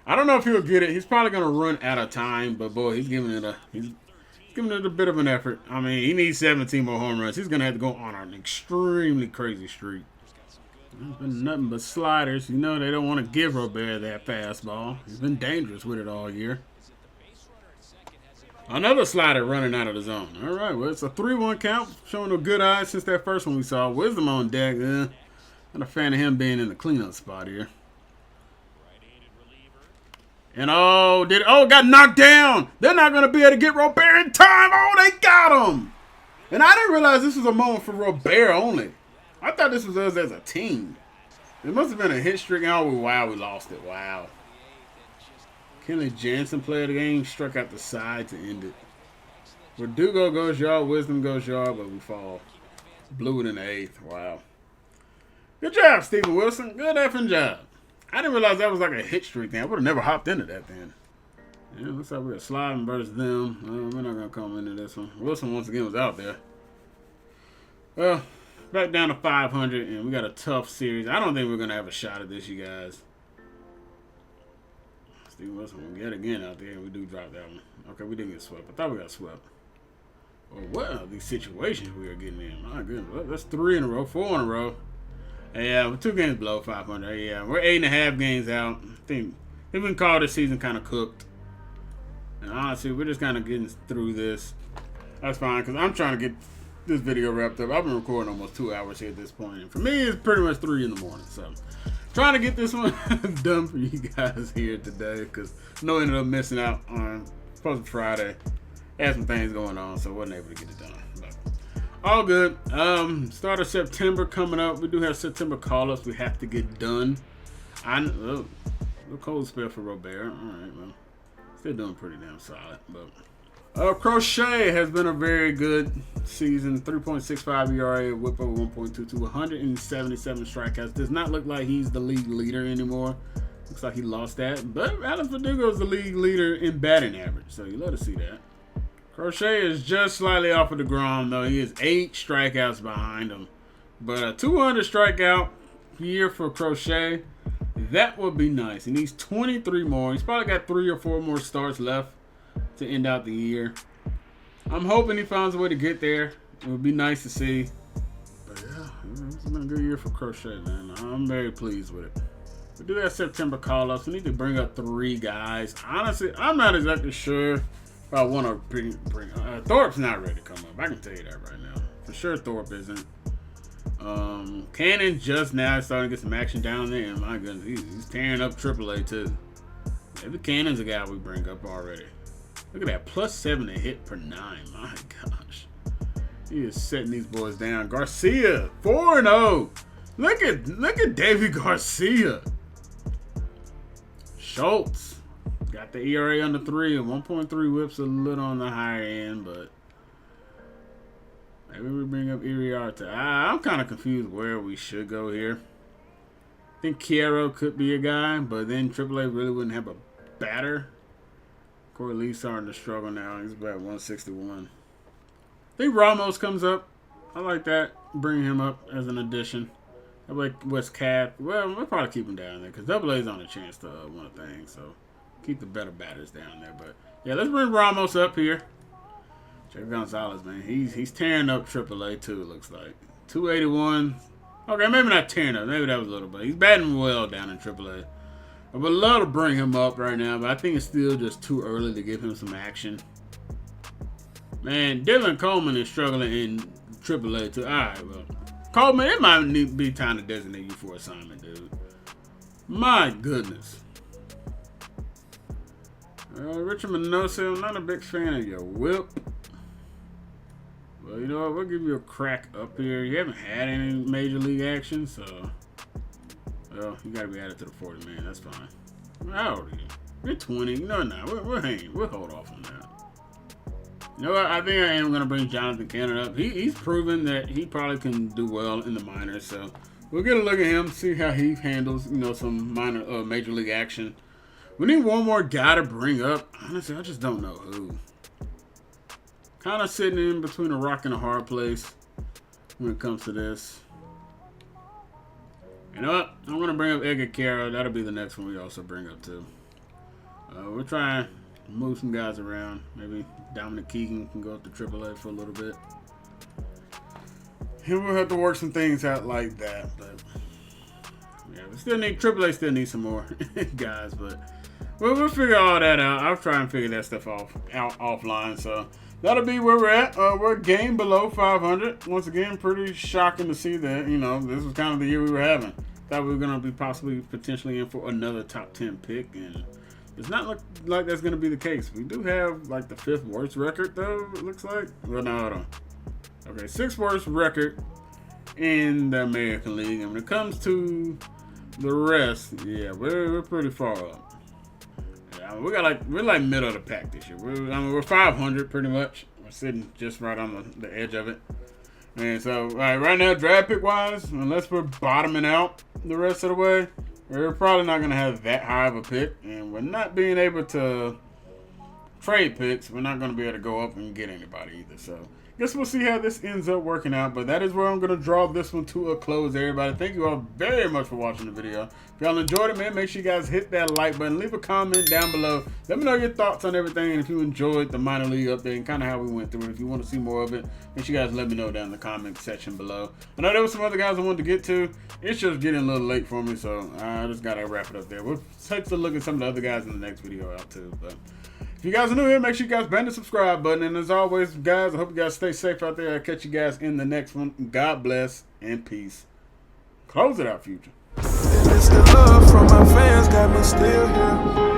I don't know if he'll get it. He's probably going to run out of time, but, boy, he's giving it a bit of an effort. I mean, he needs 17 more home runs. He's going to have to go on an extremely crazy streak. There's been nothing but sliders. You know they don't want to give Robert that fastball. He's been dangerous with it all year. Another slider running out of the zone. All right, well, it's a 3-1 count. Showing a good eye since that first one we saw. Wisdom on deck. Not a fan of him being in the cleanup spot here. And got knocked down. They're not going to be able to get Robert in time. Oh, they got him. And I didn't realize this was a moment for Robert only. I thought this was us as a team. It must have been a hit streak. Oh, wow, we lost it. Wow. Kenley Jansen played the game, struck out the side to end it. Verdugo goes yard, Wisdom goes yard, but we fall. Blew it in the 8th. Wow. Good job, Steven Wilson. Good effing job. I didn't realize that was like a hit streak thing. I would have never hopped into that then. Yeah, looks like we're sliding versus them. We're not going to come into this one. Wilson, once again, was out there. Well, back down to 500, and we got a tough series. I don't think we're going to have a shot at this, you guys. Steve Wilson will get again out there, and we do drop that one. Okay, we didn't get swept. I thought we got swept. Well, what are these situations we are getting in? My goodness. That's 3 in a row, 4 in a row. Yeah, we're 2 games below 500. Yeah, we're 8.5 games out. I think we can call this season kind of cooked. And honestly, we're just kind of getting through this. That's fine, because I'm trying to get this video wrapped up. I've been recording almost 2 hours here at this point. And for me, it's pretty much 3 in the morning. So, trying to get this one done for you guys here today, because I know I ended up missing out on supposed Friday. Had some things going on, so I wasn't able to get it done. But all good. Start of September coming up. We do have September call-ups we have to get done. I know, a cold spell for Robert. All right, well, still doing pretty damn solid. But Crochet has been a very good season. 3.65 ERA, whip over 1.22, 177 strikeouts. Does not look like he's the league leader anymore. Looks like he lost that. But Alex Verdugo is the league leader in batting average, so you love to see that. Crochet is just slightly off of the ground, though. He is 8 strikeouts behind him. But a 200 strikeout year for Crochet, that would be nice. He needs 23 more. He's probably got 3 or 4 more starts left to end out the year. I'm hoping he finds a way to get there. It would be nice to see. But yeah, it's been a good year for Crochet, man. I'm very pleased with it. We do have September call-ups. We need to bring up 3 guys. Honestly, I'm not exactly sure if I want to bring Thorpe's not ready to come up. I can tell you that right now. For sure, Thorpe isn't. Cannon just now starting to get some action down there. And my goodness, he's tearing up AAA too. Maybe Cannon's a guy we bring up already. Look at that, +7 to hit per 9. My gosh. He is setting these boys down. Garcia, 4-0. Look at Deivi Garcia. Schultz. Got the ERA under 3 and 1.3 whips a little on the higher end, but maybe we bring up Iriarte. I'm kind of confused where we should go here. I think Chiaro could be a guy, but then AAA really wouldn't have a batter. Corey Lee's starting to struggle now. He's about 161. I think Ramos comes up. I like that. Bring him up as an addition. I like West Cap. Well, we'll probably keep him down there because AA's on a chance to win a thing, so keep the better batters down there. But yeah, let's bring Ramos up here. Check Gonzalez, man. He's tearing up AAA too, it looks like. 281. Okay, maybe not tearing up. Maybe that was a little bit. He's batting well down in AAA. I would love to bring him up right now, but I think it's still just too early to give him some action. Man, Dylan Coleman is struggling in AAA too. All right, well, Coleman, it might be time to designate you for assignment, dude. My goodness. Richard Minoso, I'm not a big fan of your whip. Well, you know what? We'll give you a crack up here. You haven't had any major league action, so well, you gotta be added to the 40 man. That's fine. How old are you? You're 20. No, we're hanging. We'll hold off on that. You know what? I think I am gonna bring Jonathan Cannon up. He's proven that he probably can do well in the minors, so we'll get a look at him, see how he handles, some minor major league action. We need one more guy to bring up. Honestly, I just don't know who. Kind of sitting in between a rock and a hard place when it comes to this. You know what? I'm going to bring up Edgar Carroll. That'll be the next one we also bring up, too. We're trying to move some guys around. Maybe Dominic Keegan can go up to AAA for a little bit. And we'll have to work some things out like that. But yeah, we still need AAA. Still need some more guys, but we'll figure all that out. I'll try and figure that stuff out offline. So that'll be where we're at. We're a game below 500. Once again, pretty shocking to see that. This was kind of the year we were having. Thought we were going to be potentially in for another top 10 pick, and it's not like that's going to be the case. We do have like the 5th worst record, though. It looks like. Well, no, hold on. Okay, 6th worst record. in the American League. And when it comes to the rest, yeah, we're pretty far up. Yeah, we're like middle of the pack this year. We're 500 pretty much. We're sitting just right on the edge of it. And so right now, draft pick wise, unless we're bottoming out the rest of the way, we're probably not gonna have that high of a pick, and we're not being able to trade picks. We're not gonna be able to go up and get anybody either. So guess we'll see how this ends up working out, but that is where I'm going to draw this one to a close, everybody. Thank you all very much for watching the video. If y'all enjoyed it, man, make sure you guys hit that like button. Leave a comment down below. Let me know your thoughts on everything, and if you enjoyed the minor league update and kind of how we went through it. If you want to see more of it, make sure you guys let me know down in the comment section below. I know there were some other guys I wanted to get to. It's just getting a little late for me, so I just got to wrap it up there. We'll take a look at some of the other guys in the next video out, too, but if you guys are new here, make sure you guys bang the subscribe button. And as always, guys, I hope you guys stay safe out there. I'll catch you guys in the next one. God bless and peace. Close it out, Future. And it's the love from my fans got me still here.